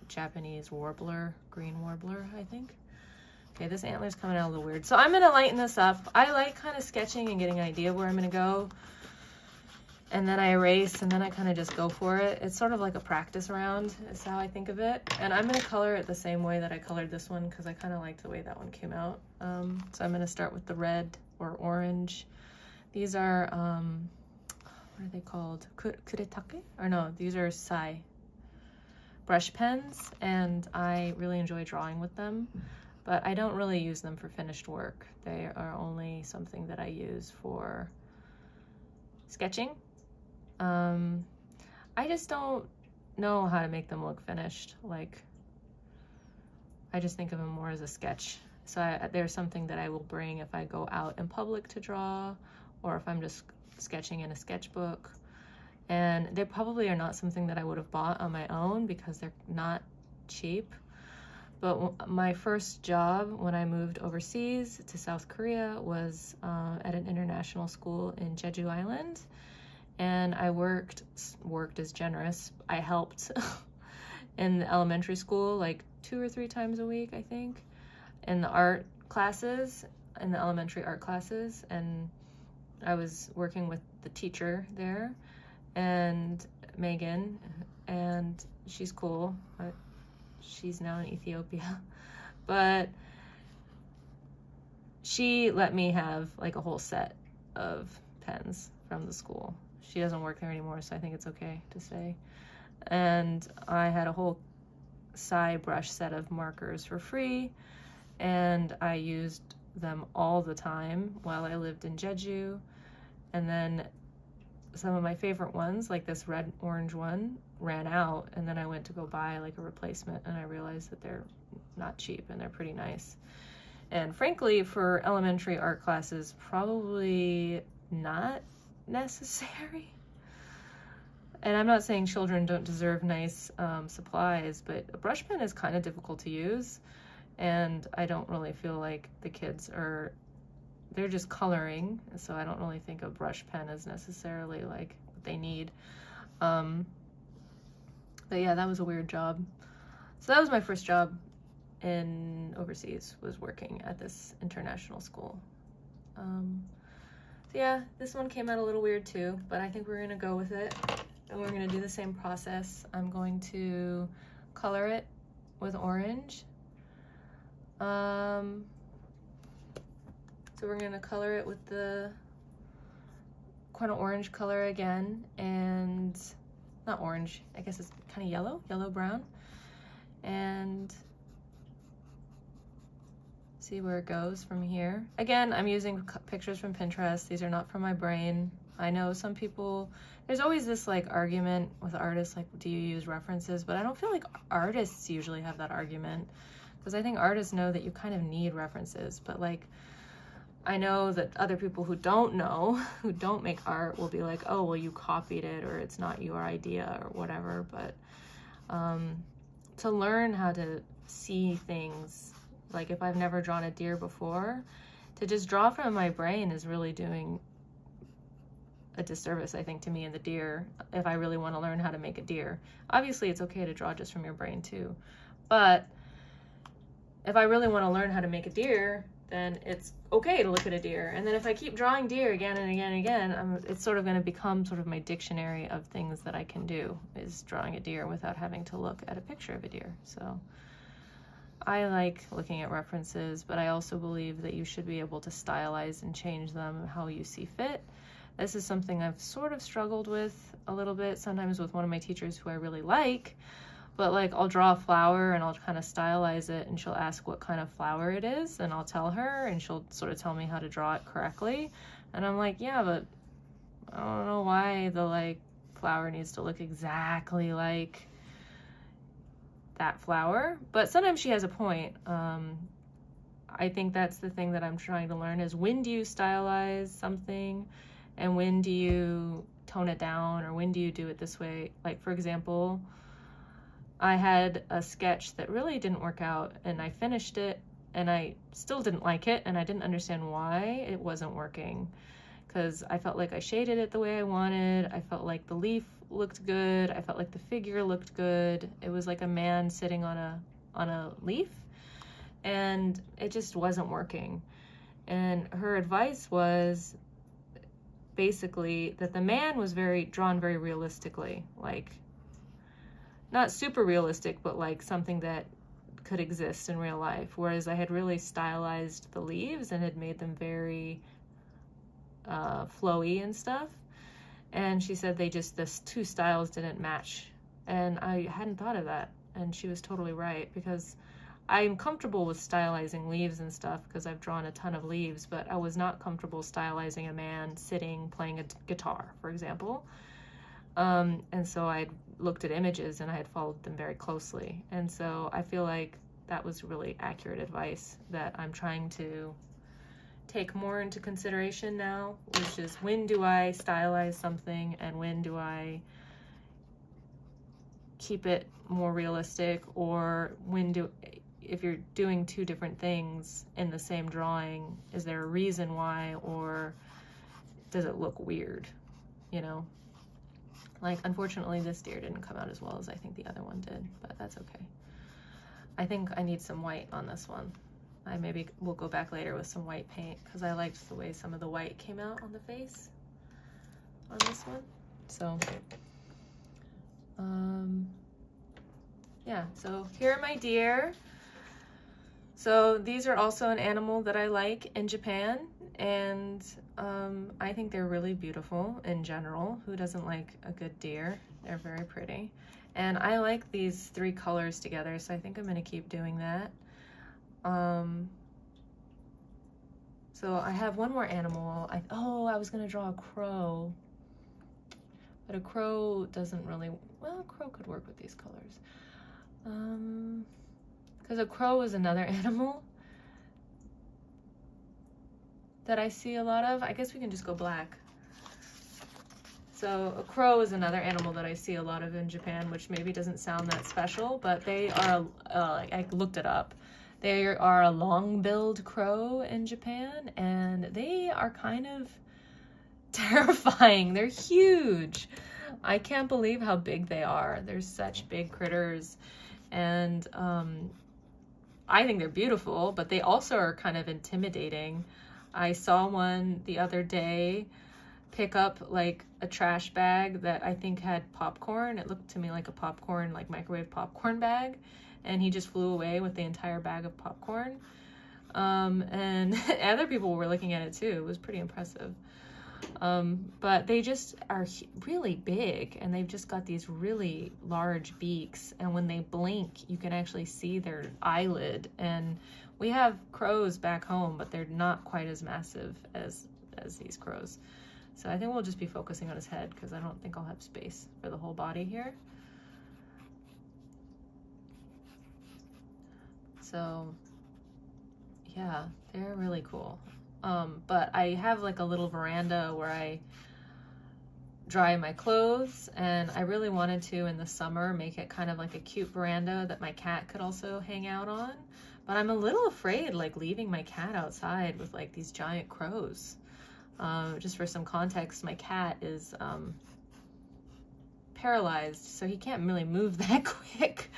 Japanese warbler, green warbler, I think. Okay, this antler's coming out a little weird, so I'm gonna lighten this up. I like kind of sketching and getting an idea where I'm gonna go, and then I erase, and then I kind of just go for it. It's sort of like a practice round is how I think of it. And I'm going to color it the same way that I colored this one, because I kind of liked the way that one came out. So I'm going to start with the red or orange. These are, what are they called? Kuretake? Or no, these are sai brush pens, and I really enjoy drawing with them, but I don't really use them for finished work. They are only something that I use for sketching. I just don't know how to make them look finished. Like, I just think of them more as a sketch. So there's something that I will bring if I go out in public to draw, or if I'm just sketching in a sketchbook. And they probably are not something that I would have bought on my own because they're not cheap. But my first job when I moved overseas to South Korea was at an international school in Jeju Island. And I worked is generous. I helped in the elementary school like 2 or 3 times a week, I think, in the art classes. in the elementary art classes, and I was working with the teacher there, and Megan, and she's cool, but she's now in Ethiopia. But she let me have like a whole set of pens from the school. She doesn't work there anymore, so I think it's okay to say. And I had a whole Sai brush set of markers for free, and I used them all the time while I lived in Jeju. And then some of my favorite ones, like this red orange one, ran out, and then I went to go buy like a replacement, and I realized that they're not cheap and they're pretty nice. And frankly, for elementary art classes, probably not necessary. And I'm not saying children don't deserve nice supplies, but a brush pen is kind of difficult to use, and I don't really feel like the kids are, they're just coloring, so I don't really think a brush pen is necessarily like what they need. But yeah, that was a weird job. So that was my first job in overseas, was working at this international school. So yeah, this one came out a little weird too, but I think we're gonna go with it, and we're gonna do the same process. I'm going to color it with orange. So we're gonna color it with the kind of orange color again, and not orange, I guess it's kind of yellow brown, and see where it goes from here. Again, I'm using pictures from Pinterest. These are not from my brain. I know some people, there's always this like argument with artists, like, do you use references? But I don't feel like artists usually have that argument, because I think artists know that you kind of need references. But like, I know that other people who don't know, who don't make art, will be like, oh, well, you copied it, or it's not your idea, or whatever. But to learn how to see things, like if I've never drawn a deer before, to just draw from my brain is really doing a disservice, I think, to me and the deer, if I really want to learn how to make a deer. Obviously, it's okay to draw just from your brain too, but if I really want to learn how to make a deer, then it's okay to look at a deer. And then if I keep drawing deer again and again and again, it's sort of going to become sort of my dictionary of things that I can do, is drawing a deer without having to look at a picture of a deer. So I like looking at references, but I also believe that you should be able to stylize and change them how you see fit. This is something I've sort of struggled with a little bit, sometimes with one of my teachers who I really like, but like I'll draw a flower and I'll kind of stylize it, and she'll ask what kind of flower it is, and I'll tell her, and she'll sort of tell me how to draw it correctly. And I'm like, yeah, but I don't know why the like flower needs to look exactly like that flower. But sometimes she has a point. I think that's the thing that I'm trying to learn, is when do you stylize something and when do you tone it down, or when do you do it this way. Like, for example, I had a sketch that really didn't work out, and I finished it and I still didn't like it, and I didn't understand why it wasn't working, because I felt like I shaded it the way I wanted. I felt like the leaf looked good. I felt like the figure looked good. It was like a man sitting on a leaf, and it just wasn't working. And her advice was basically that the man was drawn very realistically, like not super realistic, but like something that could exist in real life, whereas I had really stylized the leaves and had made them very flowy and stuff. And she said the two styles didn't match, and I hadn't thought of that, and she was totally right, because I'm comfortable with stylizing leaves and stuff because I've drawn a ton of leaves, but I was not comfortable stylizing a man sitting playing a guitar, for example. And so I looked at images and I had followed them very closely. And so I feel like that was really accurate advice that I'm trying to take more into consideration now, which is when do I stylize something and when do I keep it more realistic, or if you're doing two different things in the same drawing, is there a reason why, or does it look weird, you know? Like, unfortunately, this deer didn't come out as well as I think the other one did, but that's okay. I think I need some white on this one. I maybe will go back later with some white paint because I liked the way some of the white came out on the face on this one. So, yeah, so here are my deer. So these are also an animal that I like in Japan, and I think they're really beautiful in general. Who doesn't like a good deer? They're very pretty. And I like these 3 colors together, so I think I'm going to keep doing that. So I have one more animal. I was going to draw a crow, but a crow doesn't really, well, a crow could work with these colors. Because a crow is another animal that I see a lot of. I guess we can just go black. So a crow is another animal that I see a lot of in Japan, which maybe doesn't sound that special, but they are, I looked it up. They are a long-billed crow in Japan, and they are kind of terrifying. They're huge. I can't believe how big they are. They're such big critters, and I think they're beautiful, but they also are kind of intimidating. I saw one the other day pick up like a trash bag that I think had popcorn. It looked to me like a popcorn, like microwave popcorn bag, and he just flew away with the entire bag of popcorn. And other people were looking at it too. It was pretty impressive. But they just are really big, and they've just got these really large beaks, and when they blink you can actually see their eyelid. And we have crows back home, but they're not quite as massive as these crows. So I think we'll just be focusing on his head because I don't think I'll have space for the whole body here. So yeah, they're really cool. But I have like a little veranda where I dry my clothes, and I really wanted to in the summer make it kind of like a cute veranda that my cat could also hang out on. But I'm a little afraid like leaving my cat outside with like these giant crows. Just for some context, my cat is paralyzed, so he can't really move that quick.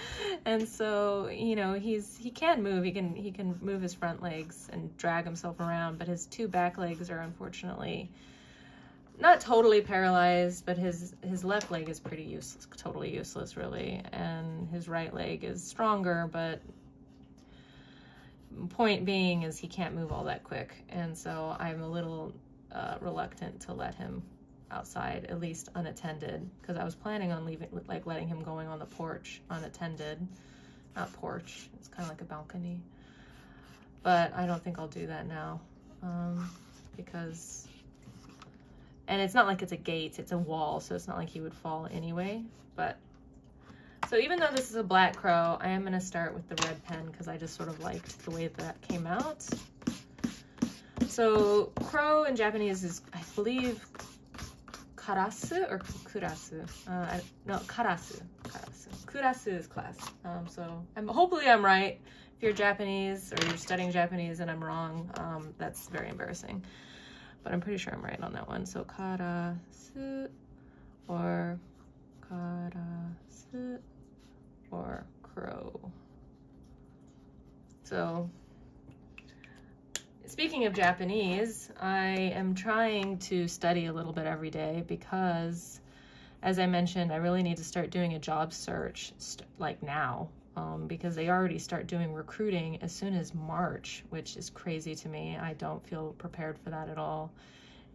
And so, you know, he can move. He can move his front legs and drag himself around, but his 2 back legs are unfortunately not totally paralyzed, but his left leg is pretty useless, totally useless really, and his right leg is stronger, but point being is he can't move all that quick. And so I'm a little reluctant to let him outside, at least unattended, because I was planning on letting him going on the porch unattended. Not porch, it's kind of like a balcony, but I don't think I'll do that now, because, and it's not like it's a gate, it's a wall, so it's not like he would fall anyway. But so even though this is a black crow, I am going to start with the red pen because I just sort of liked the way that came out. So crow in Japanese is, I believe, karasu or kurasu. No, karasu. Kurasu is class. So hopefully I'm right. If you're Japanese or you're studying Japanese and I'm wrong, that's very embarrassing. But I'm pretty sure I'm right on that one. So karasu or karasu or crow. So speaking of Japanese, I am trying to study a little bit every day because, as I mentioned, I really need to start doing a job search like now, because they already start doing recruiting as soon as March, which is crazy to me. I don't feel prepared for that at all.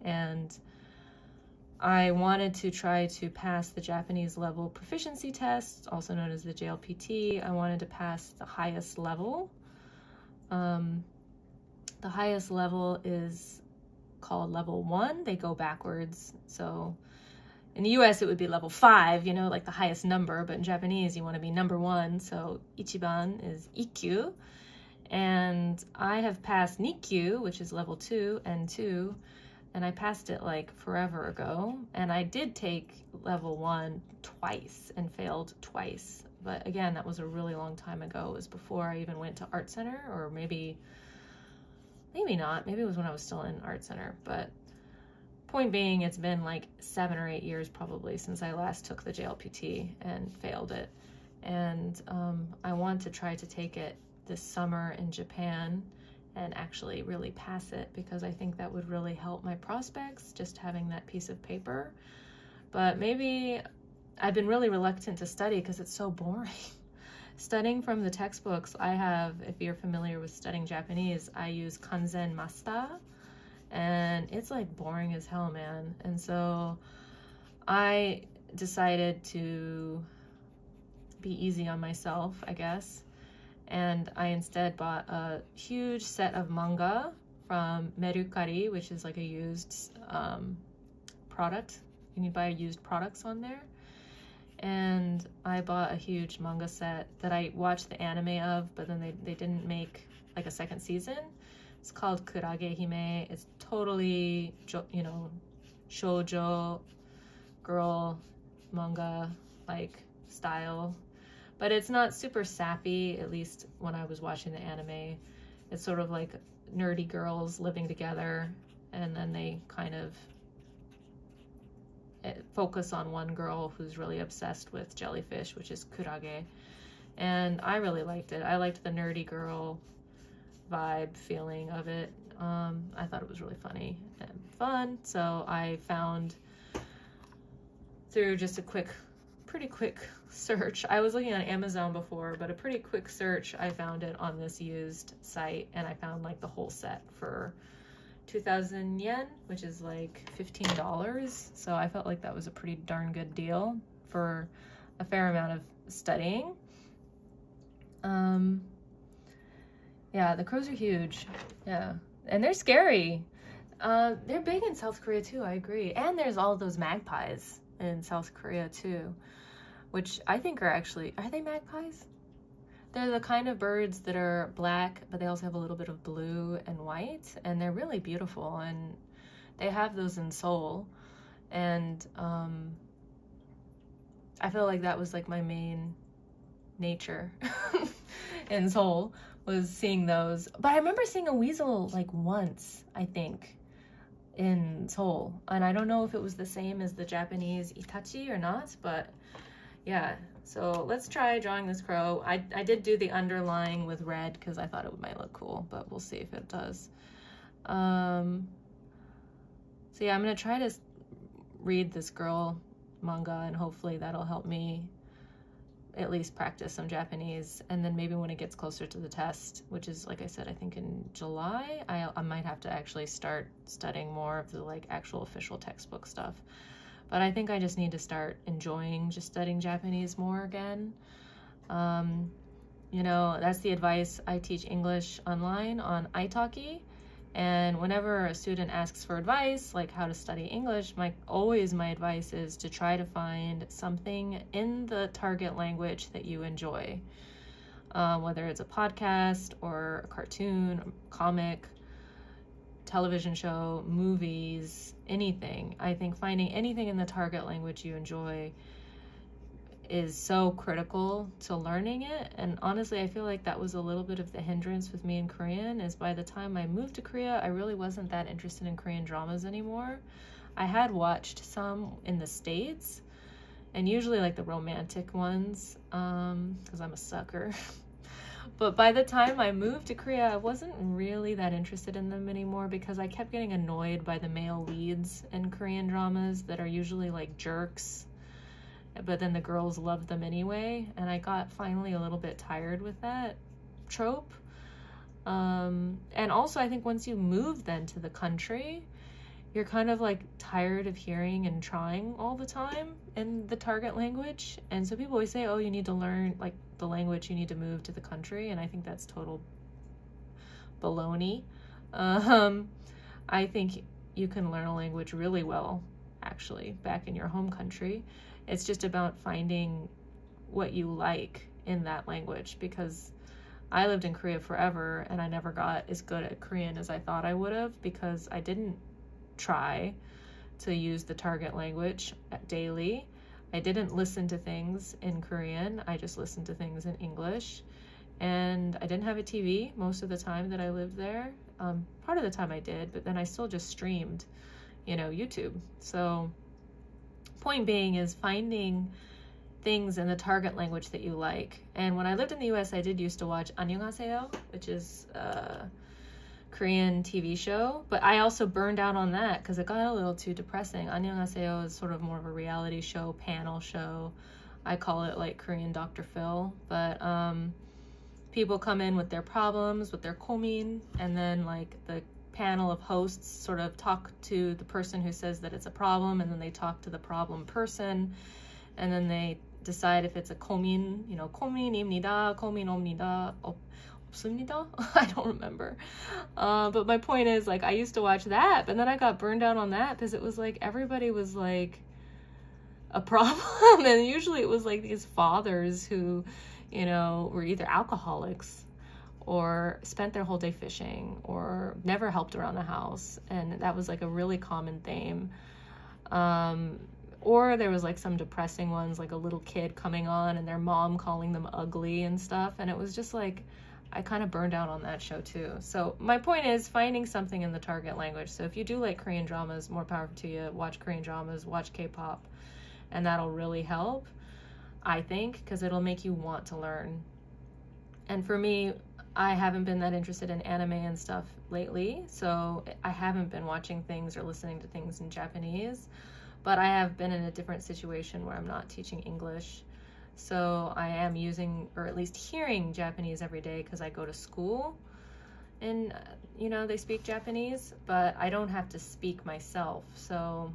And I wanted to try to pass the Japanese level proficiency test, also known as the JLPT. I wanted to pass the highest level. The highest level is called level 1. They go backwards. So in the US, it would be level 5, you know, like the highest number. But in Japanese, you want to be number 1. So ichiban is ikkyu. And I have passed nikkyu, which is level 2 and 2. And I passed it like forever ago. And I did take level 1 twice and failed twice. But again, that was a really long time ago. It was before I even went to Art Center, or maybe not. Maybe it was when I was still in Art Center. But point being, it's been like 7 or 8 years probably since I last took the JLPT and failed it. And I want to try to take it this summer in Japan. and actually really pass it, because I think that would really help my prospects, just having that piece of paper. But maybe I've been really reluctant to study because it's so boring. Studying from the textbooks, I have, if you're familiar with studying Japanese, I use Kanzen Master, and it's like boring as hell, man. And so I decided to be easy on myself, I guess. And I instead bought a huge set of manga from Merukari, which is like a used product. You can buy used products on there. And I bought a huge manga set that I watched the anime of, but then they didn't make like a second season. It's called Kurage Hime. It's totally, you know, shoujo girl manga like style. But it's not super sappy, at least when I was watching the anime. It's sort of like nerdy girls living together, and then they kind of focus on one girl who's really obsessed with jellyfish, which is Kurage. And I really liked it. I liked the nerdy girl vibe feeling of it. I thought it was really funny and fun. So I found, through just a pretty quick search, I was looking on Amazon before, but a pretty quick search, I found it on this used site, and I found like the whole set for 2,000 yen, which is like $15. So I felt like that was a pretty darn good deal for a fair amount of studying. Yeah, the crows are huge. Yeah, and they're scary. They're big in South Korea too, I agree. And there's all those magpies in South Korea too, which I think are they magpies? They're the kind of birds that are black, but they also have a little bit of blue and white, and they're really beautiful, and they have those in Seoul. And I feel like that was like my main nature in Seoul, was seeing those. But I remember seeing a weasel like once, I think, in Seoul, and I don't know if it was the same as the Japanese itachi or not, but yeah. So let's try drawing this crow. I did do the underlying with red because I thought it might look cool, but we'll see if it does. So yeah, I'm gonna try to read this girl manga, and hopefully that'll help me at least practice some Japanese. And then maybe when it gets closer to the test, which is, like I said, I think in July, I might have to actually start studying more of the like actual official textbook stuff. But I think I just need to start enjoying just studying Japanese more again. You know, that's the advice. I teach English online on italki, and whenever a student asks for advice, like how to study English, my advice is to try to find something in the target language that you enjoy, whether it's a podcast or a cartoon, or comic, television show, movies, anything. I think finding anything in the target language you enjoy is so critical to learning it. And honestly, I feel like that was a little bit of the hindrance with me in Korean, is by the time I moved to Korea, I really wasn't that interested in Korean dramas anymore. I had watched some in the States, and usually like the romantic ones, because I'm a sucker. But by the time I moved to Korea, I wasn't really that interested in them anymore, because I kept getting annoyed by the male leads in Korean dramas that are usually like jerks, but then the girls love them anyway. And I got finally a little bit tired with that trope. And also I think once you move then to the country, you're kind of like tired of hearing and trying all the time in the target language. And so people always say, oh, you need to learn like the language, you need to move to the country. And I think that's total baloney. I think you can learn a language really well, actually, back in your home country. It's just about finding what you like in that language, because I lived in Korea forever and I never got as good at Korean as I thought I would have, because I didn't try to use the target language daily. I didn't listen to things in Korean. I just listened to things in English. And I didn't have a TV most of the time that I lived there. Part of the time I did, but then I still just streamed, you know, YouTube. So point being is finding things in the target language that you like. And when I lived in the US, I did used to watch 안녕하세요, which is Korean TV show, but I also burned out on that because it got a little too depressing. 안녕하세요 is sort of more of a reality show, panel show. I call it like Korean Dr. Phil, but people come in with their problems, with their komin, and then like the panel of hosts sort of talk to the person who says that it's a problem, and then they talk to the problem person, and then they decide if it's a komin, you know, komin입니다, komin 옵니다, 없습니다? I don't remember. But my point is, like, I used to watch that, but then I got burned out on that because it was like everybody was like a problem, and usually it was like these fathers who, you know, were either alcoholics or spent their whole day fishing or never helped around the house, and that was like a really common theme. Or there was like some depressing ones, like a little kid coming on and their mom calling them ugly and stuff, and it was just like I kind of burned out on that show too. So my point is finding something in the target language. So if you do like Korean dramas, more power to you. Watch Korean dramas, watch K-pop, and that'll really help, I think, because it'll make you want to learn. And for me, I haven't been that interested in anime and stuff lately, so I haven't been watching things or listening to things in Japanese, but I have been in a different situation where I'm not teaching English. So I am using, or at least hearing, Japanese every day because I go to school and, you know, they speak Japanese, but I don't have to speak myself. So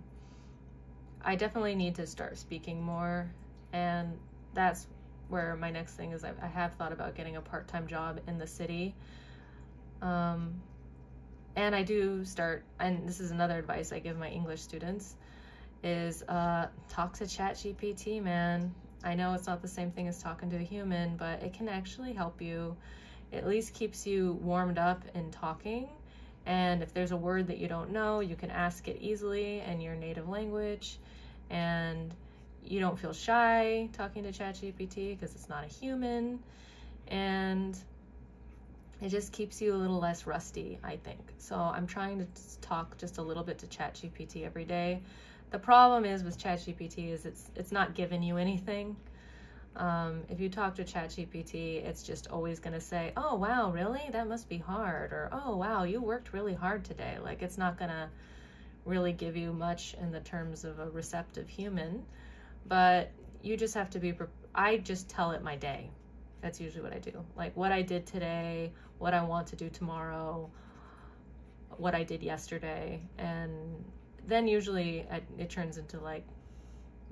I definitely need to start speaking more, and that's where my next thing is. I have thought about getting a part-time job in the city. And I do start, and this is another advice I give my English students, is talk to ChatGPT, man. I know it's not the same thing as talking to a human, but it can actually help you. It at least keeps you warmed up in talking. And if there's a word that you don't know, you can ask it easily in your native language. And you don't feel shy talking to ChatGPT because it's not a human. And it just keeps you a little less rusty, I think. So I'm trying to talk just a little bit to ChatGPT every day. The problem is with ChatGPT is it's not giving you anything. If you talk to ChatGPT, it's just always going to say, oh, wow, really? That must be hard. Or, oh, wow, you worked really hard today. Like, it's not going to really give you much in the terms of a receptive human. But you just have to be, I just tell it my day. That's usually what I do. Like what I did today, what I want to do tomorrow, what I did yesterday. And then usually it turns into like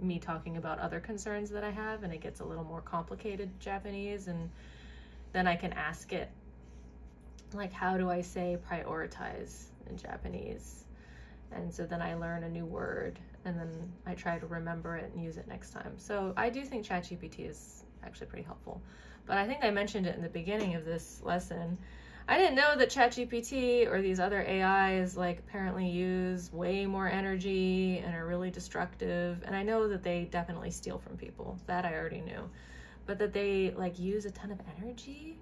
me talking about other concerns that I have, and it gets a little more complicated Japanese. And then I can ask it, like, how do I say prioritize in Japanese? And so then I learn a new word, and then I try to remember it and use it next time. So I do think ChatGPT is actually pretty helpful. But I think I mentioned it in the beginning of this lesson. I didn't know that ChatGPT or these other AIs like apparently use way more energy and are really destructive. And I know that they definitely steal from people. That I already knew. But that they like use a ton of energy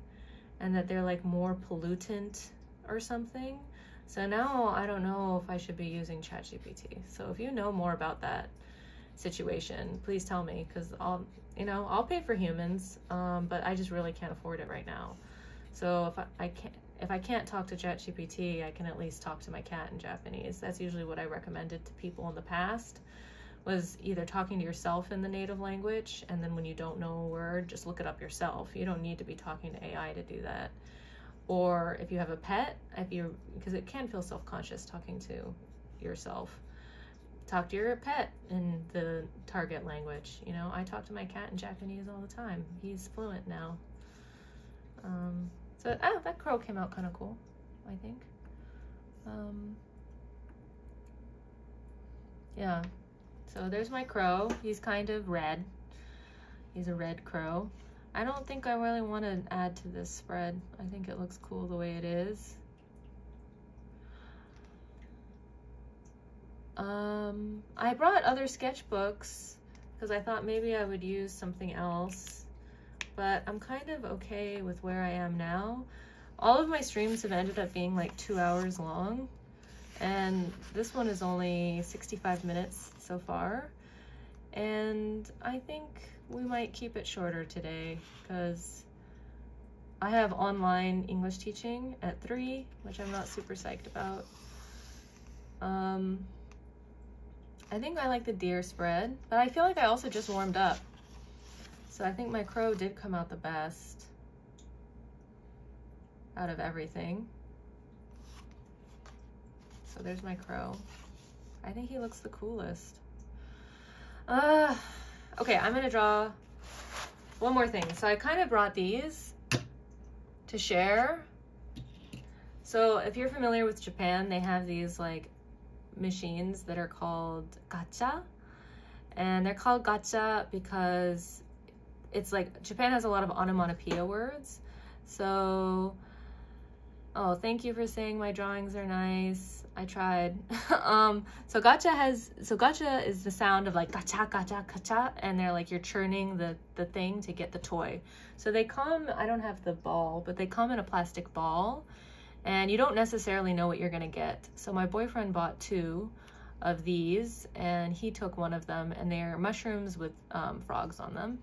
and that they're like more pollutant or something. So now I don't know if I should be using ChatGPT. So if you know more about that situation, please tell me, because I'll pay for humans, but I just really can't afford it right now. So if I can't talk to ChatGPT, I can at least talk to my cat in Japanese. That's usually what I recommended to people in the past, was either talking to yourself in the native language, and then when you don't know a word, just look it up yourself. You don't need to be talking to AI to do that. Or if you have a pet, because it can feel self-conscious talking to yourself, talk to your pet in the target language. I talk to my cat in Japanese all the time. He's fluent now. So that crow came out kind of cool, I think. Yeah, so there's my crow. He's kind of red. He's a red crow. I don't think I really want to add to this spread. I think it looks cool the way it is. I brought other sketchbooks because I thought maybe I would use something else, but I'm kind of okay with where I am now. All of my streams have ended up being like 2 hours long, and this one is only 65 minutes so far, and I think we might keep it shorter today because I have online English teaching at 3, which I'm not super psyched about. I think I like the deer spread, but I feel like I also just warmed up. So I think my crow did come out the best out of everything. So there's my crow. I think he looks the coolest. Okay, I'm gonna draw one more thing. So I kind of brought these to share. So if you're familiar with Japan, they have these like machines that are called gacha, and they're called gacha because it's like Japan has a lot of onomatopoeia words. So, oh, thank you for saying my drawings are nice. I tried. So gacha is the sound of like gacha, gacha, gacha, and they're like you're churning the thing to get the toy. So they come, I don't have the ball, but they come in a plastic ball, and you don't necessarily know what you're gonna get. So my boyfriend bought 2 of these, and he took one of them, and they're mushrooms with frogs on them.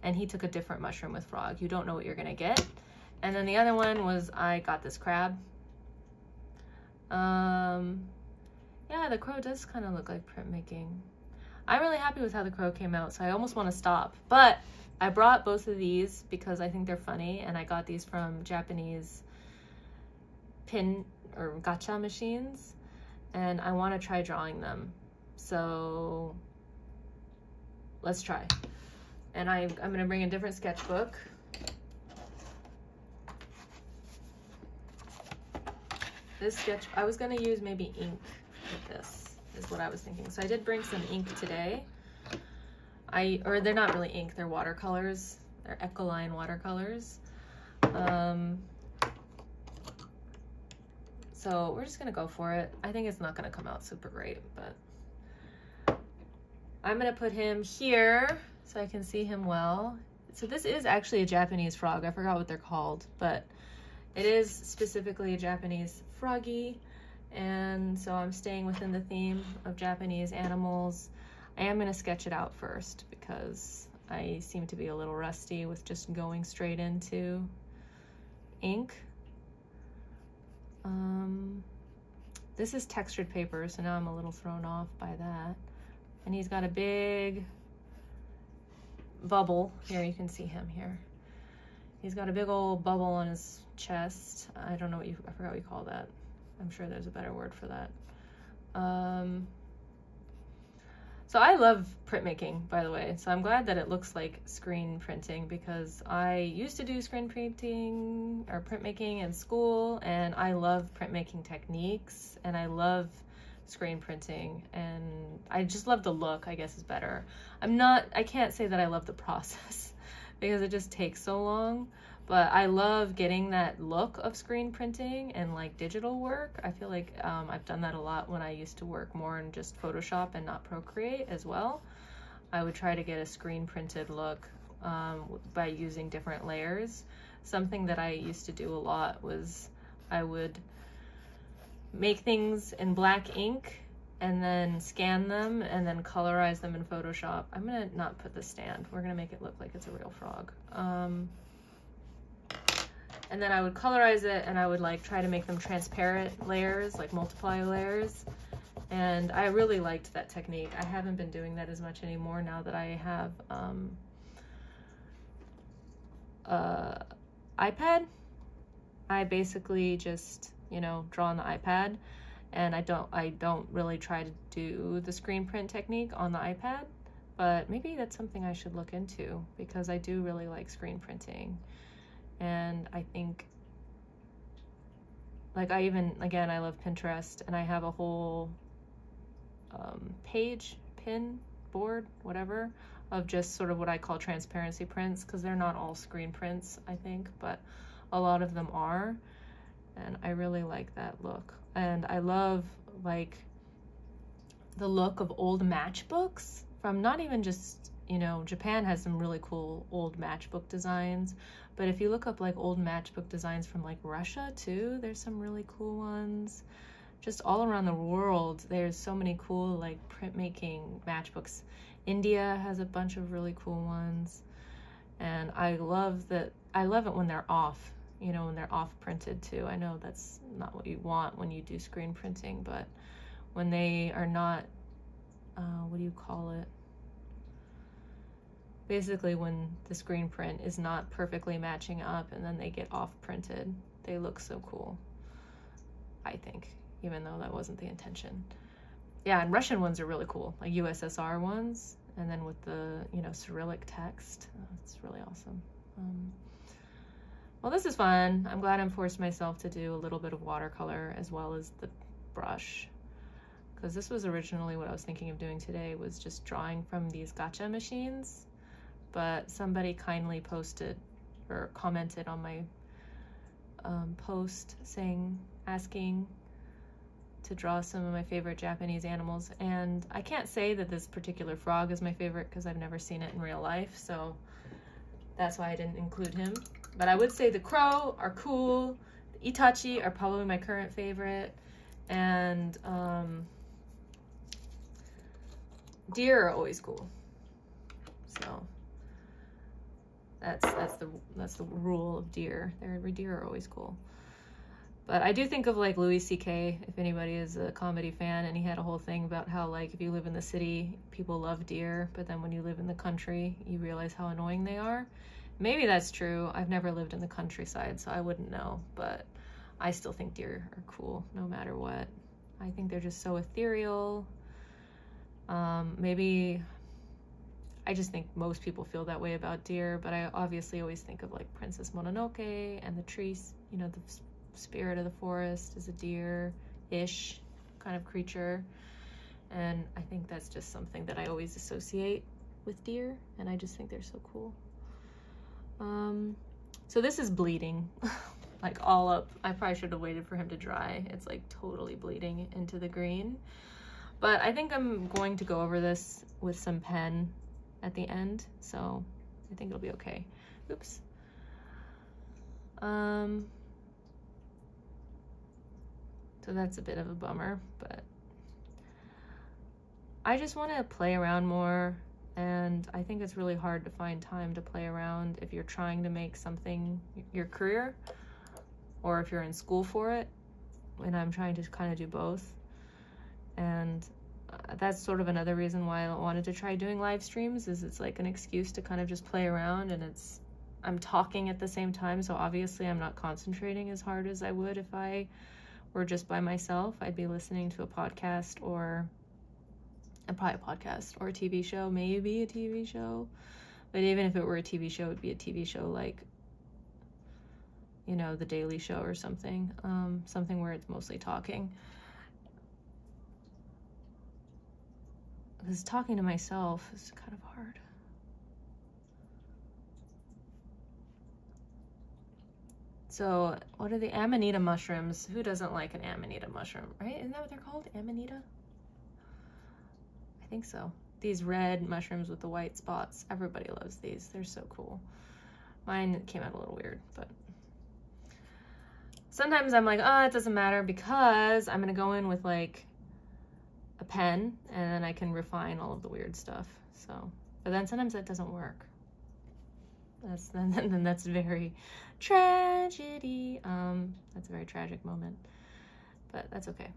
And he took a different mushroom with frog. You don't know what you're gonna get. And then the other one was, I got this crab. Yeah, the crow does kind of look like printmaking. I'm really happy with how the crow came out, so I almost want to stop. But I brought both of these because I think they're funny, and I got these from Japanese pin or gacha machines, and I want to try drawing them. So let's try. And I'm going to bring a different sketchbook. This sketch, I was going to use maybe ink with this, is what I was thinking. So I did bring some ink today. Or they're not really ink, they're watercolors. They're Ecoline watercolors. So we're just going to go for it. I think it's not going to come out super great, but I'm going to put him here so I can see him well. So this is actually a Japanese frog. I forgot what they're called, but it is specifically a Japanese froggy, and so I'm staying within the theme of Japanese animals. I am going to sketch it out first because I seem to be a little rusty with just going straight into ink. This is textured paper, so now I'm a little thrown off by that. And he's got a big bubble. Here, you can see him here. He's got a big old bubble on his chest. I don't know what I forgot what you call that. I'm sure there's a better word for that. So I love printmaking, by the way. So I'm glad that it looks like screen printing, because I used to do screen printing or printmaking in school, and I love printmaking techniques, and I love screen printing, and I just love the look, I guess is better. I can't say that I love the process because it just takes so long, but I love getting that look of screen printing and like digital work. I feel like I've done that a lot when I used to work more in just Photoshop and not Procreate as well. I would try to get a screen printed look by using different layers. Something that I used to do a lot was I would make things in black ink and then scan them and then colorize them in Photoshop. I'm gonna not put the stand. We're gonna make it look like it's a real frog. And then I would colorize it, and I would like try to make them transparent layers, like multiply layers. And I really liked that technique. I haven't been doing that as much anymore now that I have iPad. I basically just, you know, draw on the iPad, and I don't really try to do the screen print technique on the iPad, but maybe that's something I should look into, because I do really like screen printing. And I think, like, I love Pinterest, and I have a whole pin board, whatever, of just sort of what I call transparency prints, because they're not all screen prints, I think, but a lot of them are, and I really like that look. And I love like the look of old matchbooks from not even just, you know, Japan has some really cool old matchbook designs, but if you look up like old matchbook designs from like Russia too, there's some really cool ones. Just all around the world, there's so many cool like printmaking matchbooks. India has a bunch of really cool ones, and I love that I love it when they're off, you know, when they're off printed too. I know that's not what you want when you do screen printing, but when they are not, what do you call it? Basically when the screen print is not perfectly matching up and then they get off printed, they look so cool, I think, even though that wasn't the intention. Yeah, and Russian ones are really cool, like USSR ones, and then with the, you know, Cyrillic text. It's really awesome. Well, this is fun. I'm glad I forced myself to do a little bit of watercolor as well as the brush, because this was originally what I was thinking of doing today, was just drawing from these gacha machines, but somebody kindly posted or commented on my post asking to draw some of my favorite Japanese animals, and I can't say that this particular frog is my favorite because I've never seen it in real life, so that's why I didn't include him. But I would say the crow are cool, the Itachi are probably my current favorite, and deer are always cool. So that's the rule of deer. Deer are always cool. But I do think of like Louis C.K., if anybody is a comedy fan, and he had a whole thing about how like if you live in the city, people love deer, but then when you live in the country, you realize how annoying they are. Maybe that's true. I've never lived in the countryside, so I wouldn't know, but I still think deer are cool no matter what. I think they're just so ethereal. Maybe I just think most people feel that way about deer, but I obviously always think of like Princess Mononoke and the trees, you know, the spirit of the forest is a deer-ish kind of creature, and I think that's just something that I always associate with deer, and I just think they're so cool. So this is bleeding like all up. I probably should have waited for him to dry. It's like totally bleeding into the green, but I think I'm going to go over this with some pen at the end, so I think it'll be okay. Oops. So that's a bit of a bummer, but I just want to play around more, and I think it's really hard to find time to play around if you're trying to make something your career or if you're in school for it, and I'm trying to kind of do both. And that's sort of another reason why I wanted to try doing live streams, is it's like an excuse to kind of just play around, and I'm talking at the same time, so obviously I'm not concentrating as hard as I would if I were just by myself. I'd be listening to a podcast or probably a podcast or a TV show, maybe a TV show. But even if it were a TV show, it would be a TV show like, you know, The Daily Show or something. Something where it's mostly talking. Because talking to myself is kind of hard. So what are the Amanita mushrooms? Who doesn't like an Amanita mushroom, right? Isn't that what they're called? Amanita? I think so. These red mushrooms with the white spots. Everybody loves these. They're so cool. Mine came out a little weird, but sometimes I'm like, oh, it doesn't matter because I'm going to go in with like a pen and then I can refine all of the weird stuff. So, but then sometimes that doesn't work. Then that's very tragedy. That's a very tragic moment, but that's okay.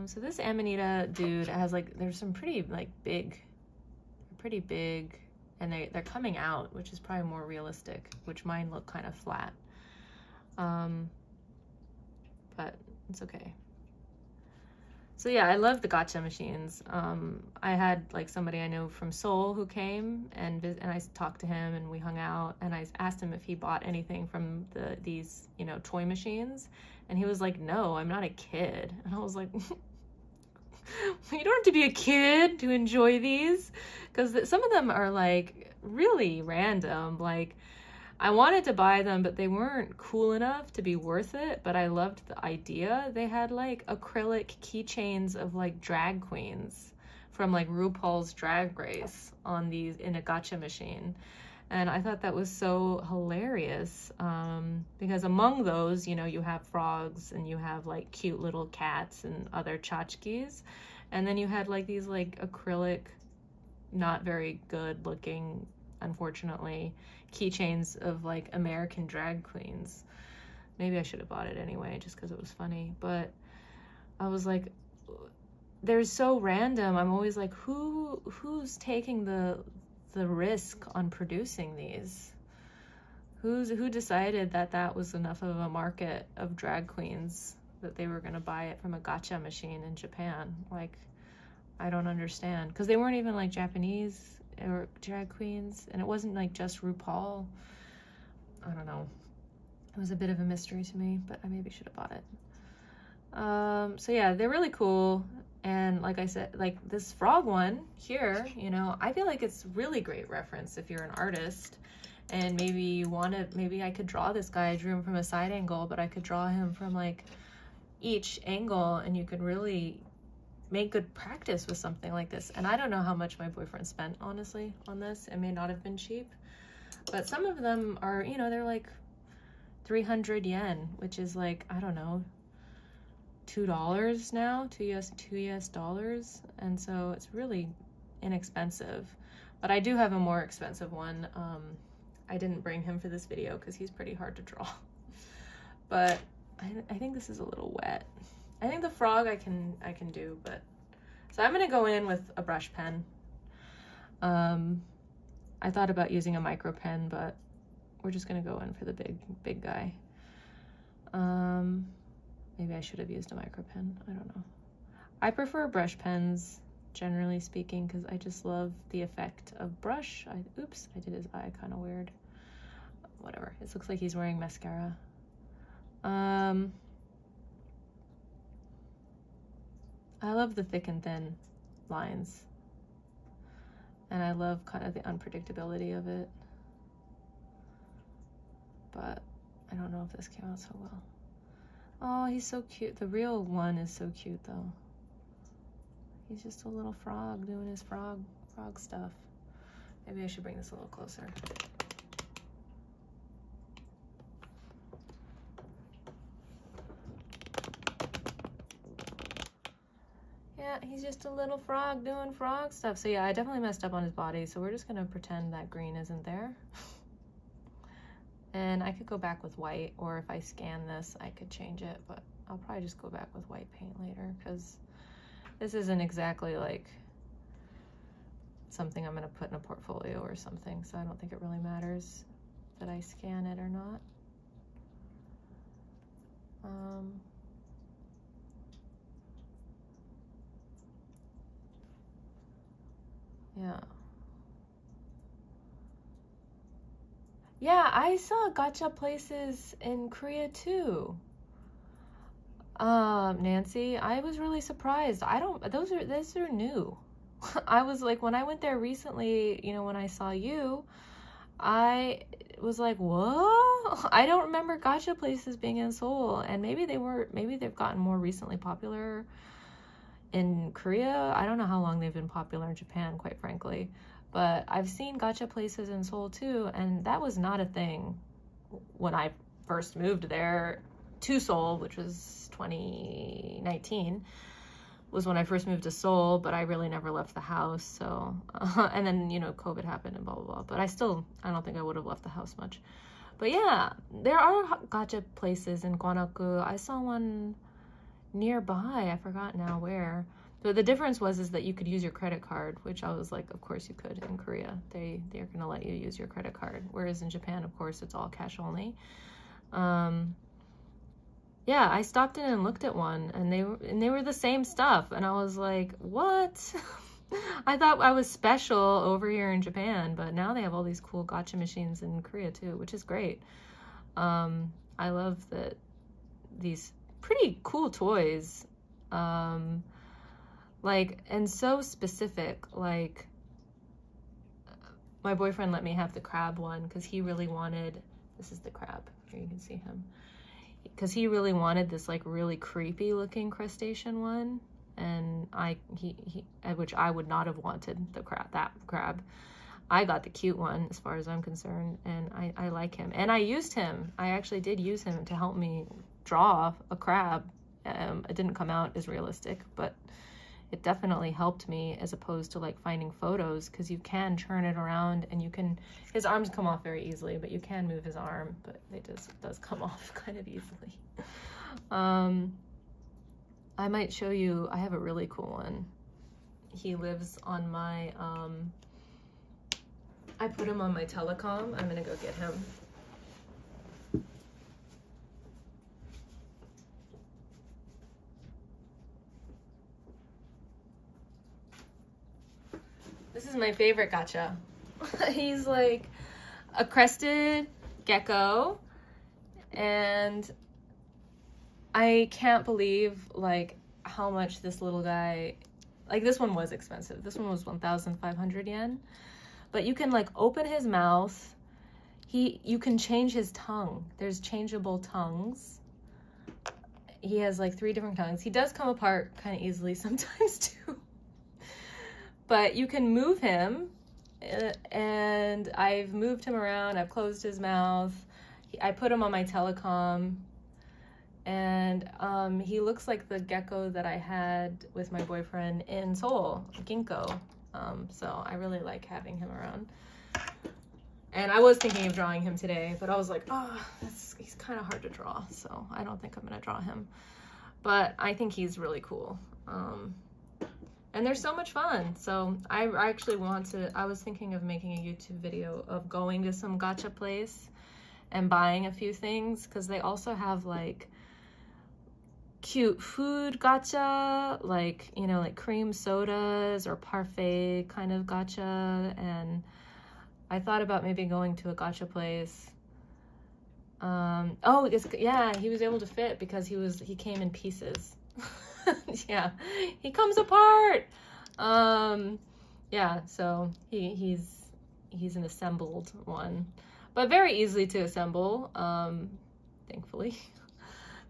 So this Amanita dude has like, there's some pretty big, and they're coming out, which is probably more realistic, which mine look kind of flat. But it's okay. So yeah, I love the gacha machines. I had like somebody I know from Seoul who came and I talked to him and we hung out, and I asked him if he bought anything from these, you know, toy machines, and he was like, no, I'm not a kid. And I was like, you don't have to be a kid to enjoy these, because some of them are like really random. Like, I wanted to buy them, but they weren't cool enough to be worth it, but I loved the idea. They had like acrylic keychains of like drag queens from like RuPaul's Drag Race on these in a gacha machine. And I thought that was so hilarious, because among those, you know, you have frogs and you have like cute little cats and other tchotchkes. And then you had like these like acrylic, not very good looking unfortunately, keychains of like American drag queens. Maybe I should have bought it anyway, just because it was funny. But I was like, they're so random. I'm always like, who's taking the risk on producing these? Who decided that that was enough of a market of drag queens that they were gonna buy it from a gacha machine in Japan? Like, I don't understand, because they weren't even like Japanese or drag queens, and it wasn't like just RuPaul. I don't know. It was a bit of a mystery to me, but I maybe should have bought it. So yeah, they're really cool. And like I said, like this frog one here, you know, I feel like it's really great reference if you're an artist and maybe you want to, maybe I could draw this guy. I drew him from a side angle, but I could draw him from like each angle, and you could really make good practice with something like this. And I don't know how much my boyfriend spent, honestly, on this. It may not have been cheap, but some of them are, you know, they're like 300 yen, which is like, I don't know, $2 now, two US dollars. And so it's really inexpensive, but I do have a more expensive one. I didn't bring him for this video because he's pretty hard to draw, but I think this is a little wet. I think the frog I can do, but so I'm gonna go in with a brush pen. I thought about using a micro pen, but we're just gonna go in for the big guy. Maybe I should have used a micro pen. I don't know. I prefer brush pens, generally speaking, because I just love the effect of brush. Oops, I did his eye kind of weird. Whatever. It looks like he's wearing mascara. I love the thick and thin lines. And I love kind of the unpredictability of it. But I don't know if this came out so well. Oh, he's so cute. The real one is so cute, though. He's just a little frog doing his frog stuff. Maybe I should bring this a little closer. Yeah, he's just a little frog doing frog stuff. So yeah, I definitely messed up on his body, so we're just gonna pretend that green isn't there. And I could go back with white, or if I scan this, I could change it, but I'll probably just go back with white paint later, because this isn't exactly like something I'm gonna put in a portfolio or something, so I don't think it really matters that I scan it or not. Yeah. Yeah, I saw gacha places in Korea too. Nancy, I was really surprised. Those are new. I was like, when I went there recently, you know, when I saw you, I was like, what? I don't remember gacha places being in Seoul, and maybe they've gotten more recently popular in Korea. I don't know how long they've been popular in Japan, quite frankly. But I've seen gacha places in Seoul too, and that was not a thing when I first moved there to Seoul, which was 2019, was when I first moved to Seoul, but I really never left the house, so, and then, you know, COVID happened and blah, blah, blah, but I don't think I would have left the house much. But yeah, there are gacha places in Gwangju. I saw one nearby, I forgot now where. But the difference is that you could use your credit card, which I was like, of course you could in Korea. They're gonna let you use your credit card. Whereas in Japan, of course, it's all cash only. Yeah, I stopped in and looked at one, and they were the same stuff. And I was like, what? I thought I was special over here in Japan, but now they have all these cool gacha machines in Korea too, which is great. I love that these pretty cool toys. Like, and so specific, like, my boyfriend let me have the crab one because he really wanted, this is the crab, here you can see him, because he really wanted this like really creepy looking crustacean one, and which I would not have wanted that crab. I got the cute one as far as I'm concerned, and I like him, and I actually did use him to help me draw a crab. It didn't come out as realistic, but it definitely helped me as opposed to like finding photos, because you can turn it around and you can, his arms come off very easily, but you can move his arm, but it does come off kind of easily. I might show you, I have a really cool one. He lives on my, I put him on my telecom. I'm gonna go get him. This is my favorite gacha. He's like a crested gecko, and I can't believe like how much this little guy, like this one was expensive. This one was 1,500 yen, but you can like open his mouth. You can change his tongue. There's changeable tongues. He has like 3 different tongues. He does come apart kind of easily sometimes too. But you can move him, and I've moved him around. I've closed his mouth. I put him on my telecom, and he looks like the gecko that I had with my boyfriend in Seoul, Ginkgo. So I really like having him around. And I was thinking of drawing him today, but I was like, oh, he's kind of hard to draw, so I don't think I'm gonna draw him. But I think he's really cool. And they're so much fun. So I actually I was thinking of making a YouTube video of going to some gacha place and buying a few things, because they also have like cute food gacha, like, you know, like cream sodas or parfait kind of gacha. And I thought about maybe going to a gacha place. Oh, yeah, he was able to fit because he came in pieces. Yeah, he comes apart. Yeah, so he's an assembled one, but very easily to assemble, thankfully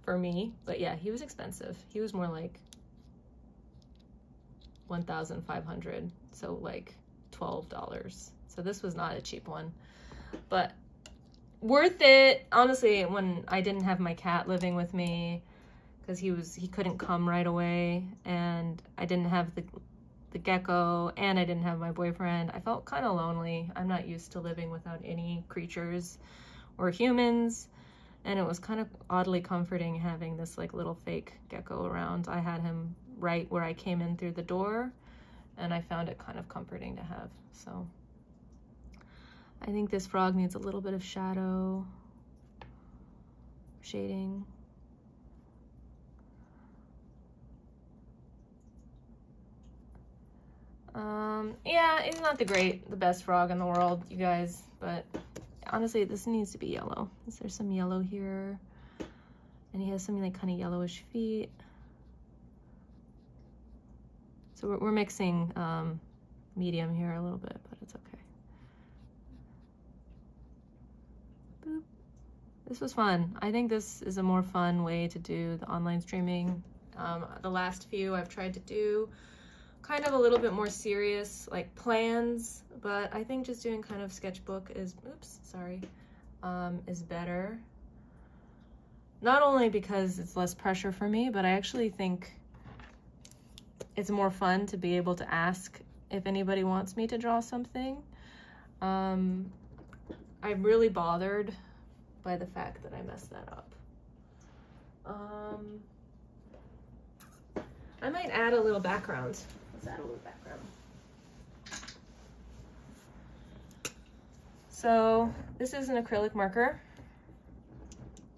for me. But yeah, he was expensive. He was more like 1,500, so like $12. So this was not a cheap one, but worth it. Honestly, when I didn't have my cat living with me, because he couldn't come right away, and I didn't have the gecko, and I didn't have my boyfriend, I felt kind of lonely. I'm not used to living without any creatures or humans, and it was kind of oddly comforting having this like little fake gecko around. I had him right where I came in through the door, and I found it kind of comforting to have. So I think this frog needs a little bit of shading. Yeah, he's not the best frog in the world, you guys, but honestly, this needs to be yellow. There's some yellow here, and he has some like kind of yellowish feet. So we're mixing medium here a little bit, but it's okay. Boop. This was fun. I think this is a more fun way to do the online streaming. The last few I've tried to do kind of a little bit more serious, like plans, but I think just doing kind of sketchbook is better. Not only because it's less pressure for me, but I actually think it's more fun to be able to ask if anybody wants me to draw something. I'm really bothered by the fact that I messed that up. I might add a little background. Let's add a little background. So this is an acrylic marker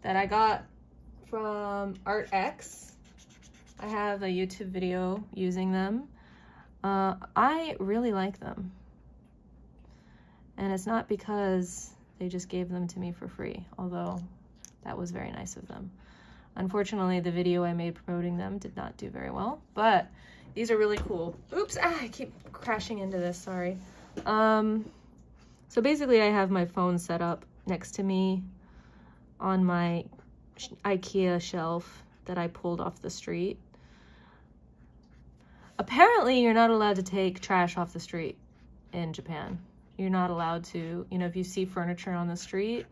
that I got from ArtX. I have a YouTube video using them. I really like them. And it's not because they just gave them to me for free, although that was very nice of them. Unfortunately, the video I made promoting them did not do very well, but these are really cool. Oops, I keep crashing into this, sorry. So basically I have my phone set up next to me on my IKEA shelf that I pulled off the street. Apparently you're not allowed to take trash off the street in Japan. You're not allowed to, you know, if you see furniture on the street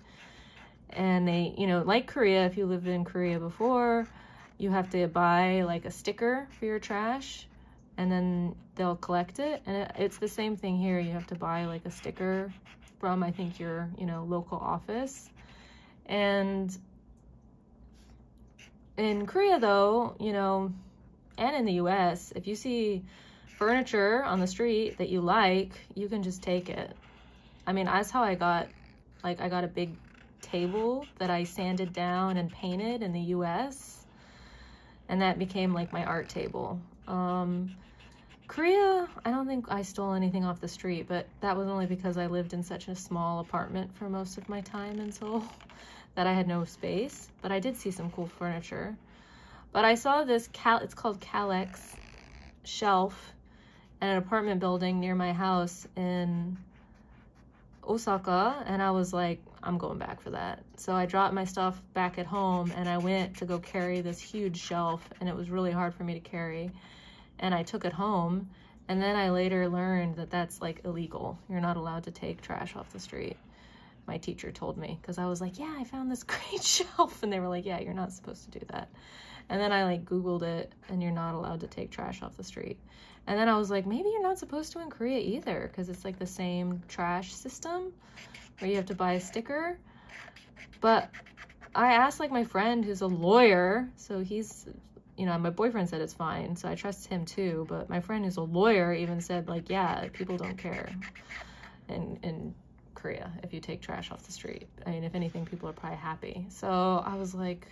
and they, you know, like Korea, if you lived in Korea before, you have to buy like a sticker for your trash, and then they'll collect it. And it's the same thing here. You have to buy like a sticker from, I think, your, you know, local office. And in Korea though, you know, and in the US, if you see furniture on the street that you like, you can just take it. I mean, that's how I got a big table that I sanded down and painted in the US, and that became like my art table. Korea, I don't think I stole anything off the street, but that was only because I lived in such a small apartment for most of my time in Seoul that I had no space. But I did see some cool furniture. But I saw this, it's called Kalex shelf in an apartment building near my house in Osaka, and I was like, I'm going back for that. So I dropped my stuff back at home and I went to go carry this huge shelf, and it was really hard for me to carry. And I took it home, and then I later learned that that's like illegal. You're not allowed to take trash off the street. My teacher told me, because I was like, yeah, I found this great shelf, and they were like, yeah, you're not supposed to do that. And then I like Googled it, and you're not allowed to take trash off the street. And then I was like, maybe you're not supposed to in Korea either, because it's like the same trash system where you have to buy a sticker. But I asked like my friend who's a lawyer, so he's, you know, my boyfriend said it's fine, so I trust him too. But my friend who's a lawyer even said like, yeah, people don't care in Korea if you take trash off the street. I mean, if anything, people are probably happy. So I was like,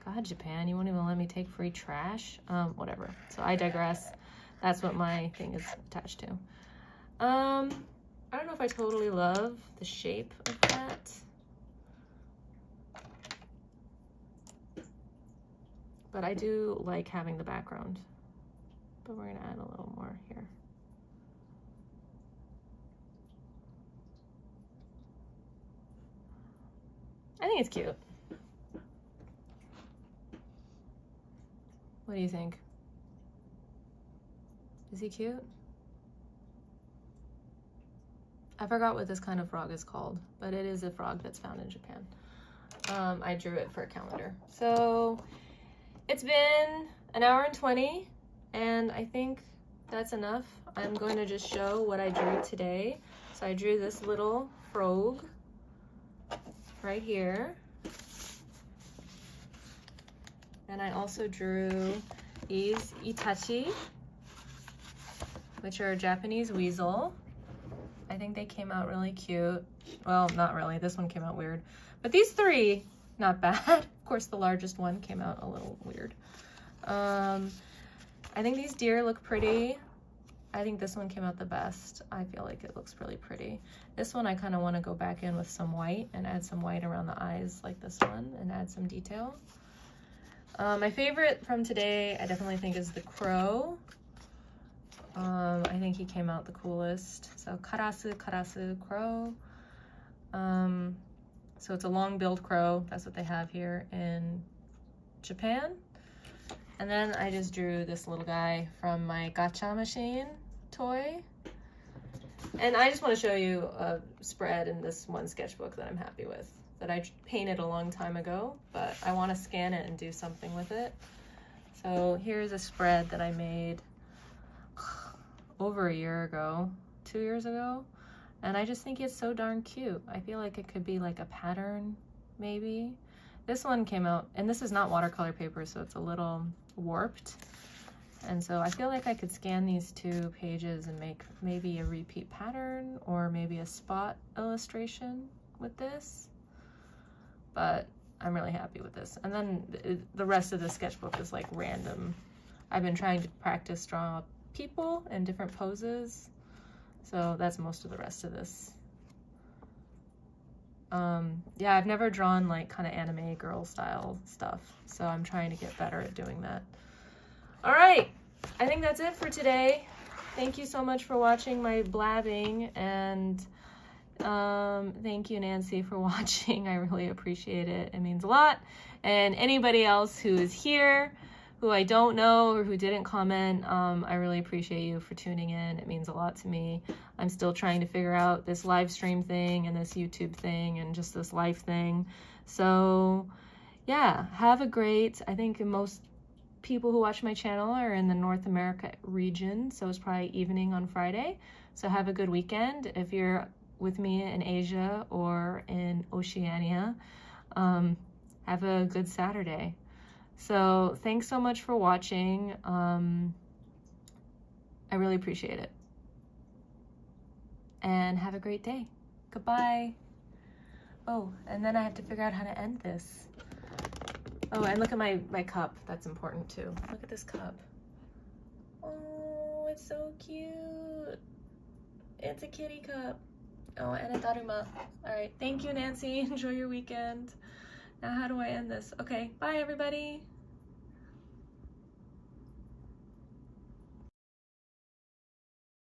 God, Japan, you won't even let me take free trash? Whatever. So I digress. That's what my thing is attached to. I don't know if I totally love the shape of that. But I do like having the background. But we're gonna add a little more here. I think it's cute. What do you think? Is he cute? I forgot what this kind of frog is called, but it is a frog that's found in Japan. I drew it for a calendar. So it's been an hour and 20, and I think that's enough. I'm going to just show what I drew today. So I drew this little frog right here. And I also drew these itachi, which are a Japanese weasel. I think they came out really cute. Well, not really. This one came out weird. But these three, not bad. Of course, the largest one came out a little weird. I think these deer look pretty. I think this one came out the best. I feel like it looks really pretty. This one I kind of want to go back in with some white and add some white around the eyes like this one and add some detail. My favorite from today, I definitely think, is the crow. I think he came out the coolest. So karasu crow. So it's a long-billed crow. That's what they have here in Japan. And then I just drew this little guy from my gacha machine toy. And I just want to show you a spread in this one sketchbook that I'm happy with, that I painted a long time ago, but I want to scan it and do something with it. So here's a spread that I made over a year ago, 2 years ago, and I just think it's so darn cute. I feel like it could be like a pattern, maybe. This one came out, and this is not watercolor paper, so it's a little warped. And so I feel like I could scan these 2 pages and make maybe a repeat pattern or maybe a spot illustration with this. But I'm really happy with this. And then the rest of the sketchbook is like random. I've been trying to practice drawing people in different poses. So that's most of the rest of this. Yeah, I've never drawn like kind of anime girl style stuff. So I'm trying to get better at doing that. All right, I think that's it for today. Thank you so much for watching my blabbing, and thank you, Nancy, for watching. I really appreciate it. It means a lot. And anybody else who is here, who I don't know or who didn't comment, I really appreciate you for tuning in. It means a lot to me. I'm still trying to figure out this live stream thing and this YouTube thing and just this life thing. So yeah, have a great, I think most people who watch my channel are in the North America region, so it's probably evening on Friday. So have a good weekend. If you're with me in Asia or in Oceania, have a good Saturday. So thanks so much for watching. I really appreciate it. And have a great day. Goodbye. Oh, and then I have to figure out how to end this. Oh, and look at my cup. That's important too. Look at this cup. Oh, it's so cute. It's a kitty cup. Oh, and a daruma. All right, thank you, Nancy. Enjoy your weekend. Now, how do I end this? Okay, bye everybody.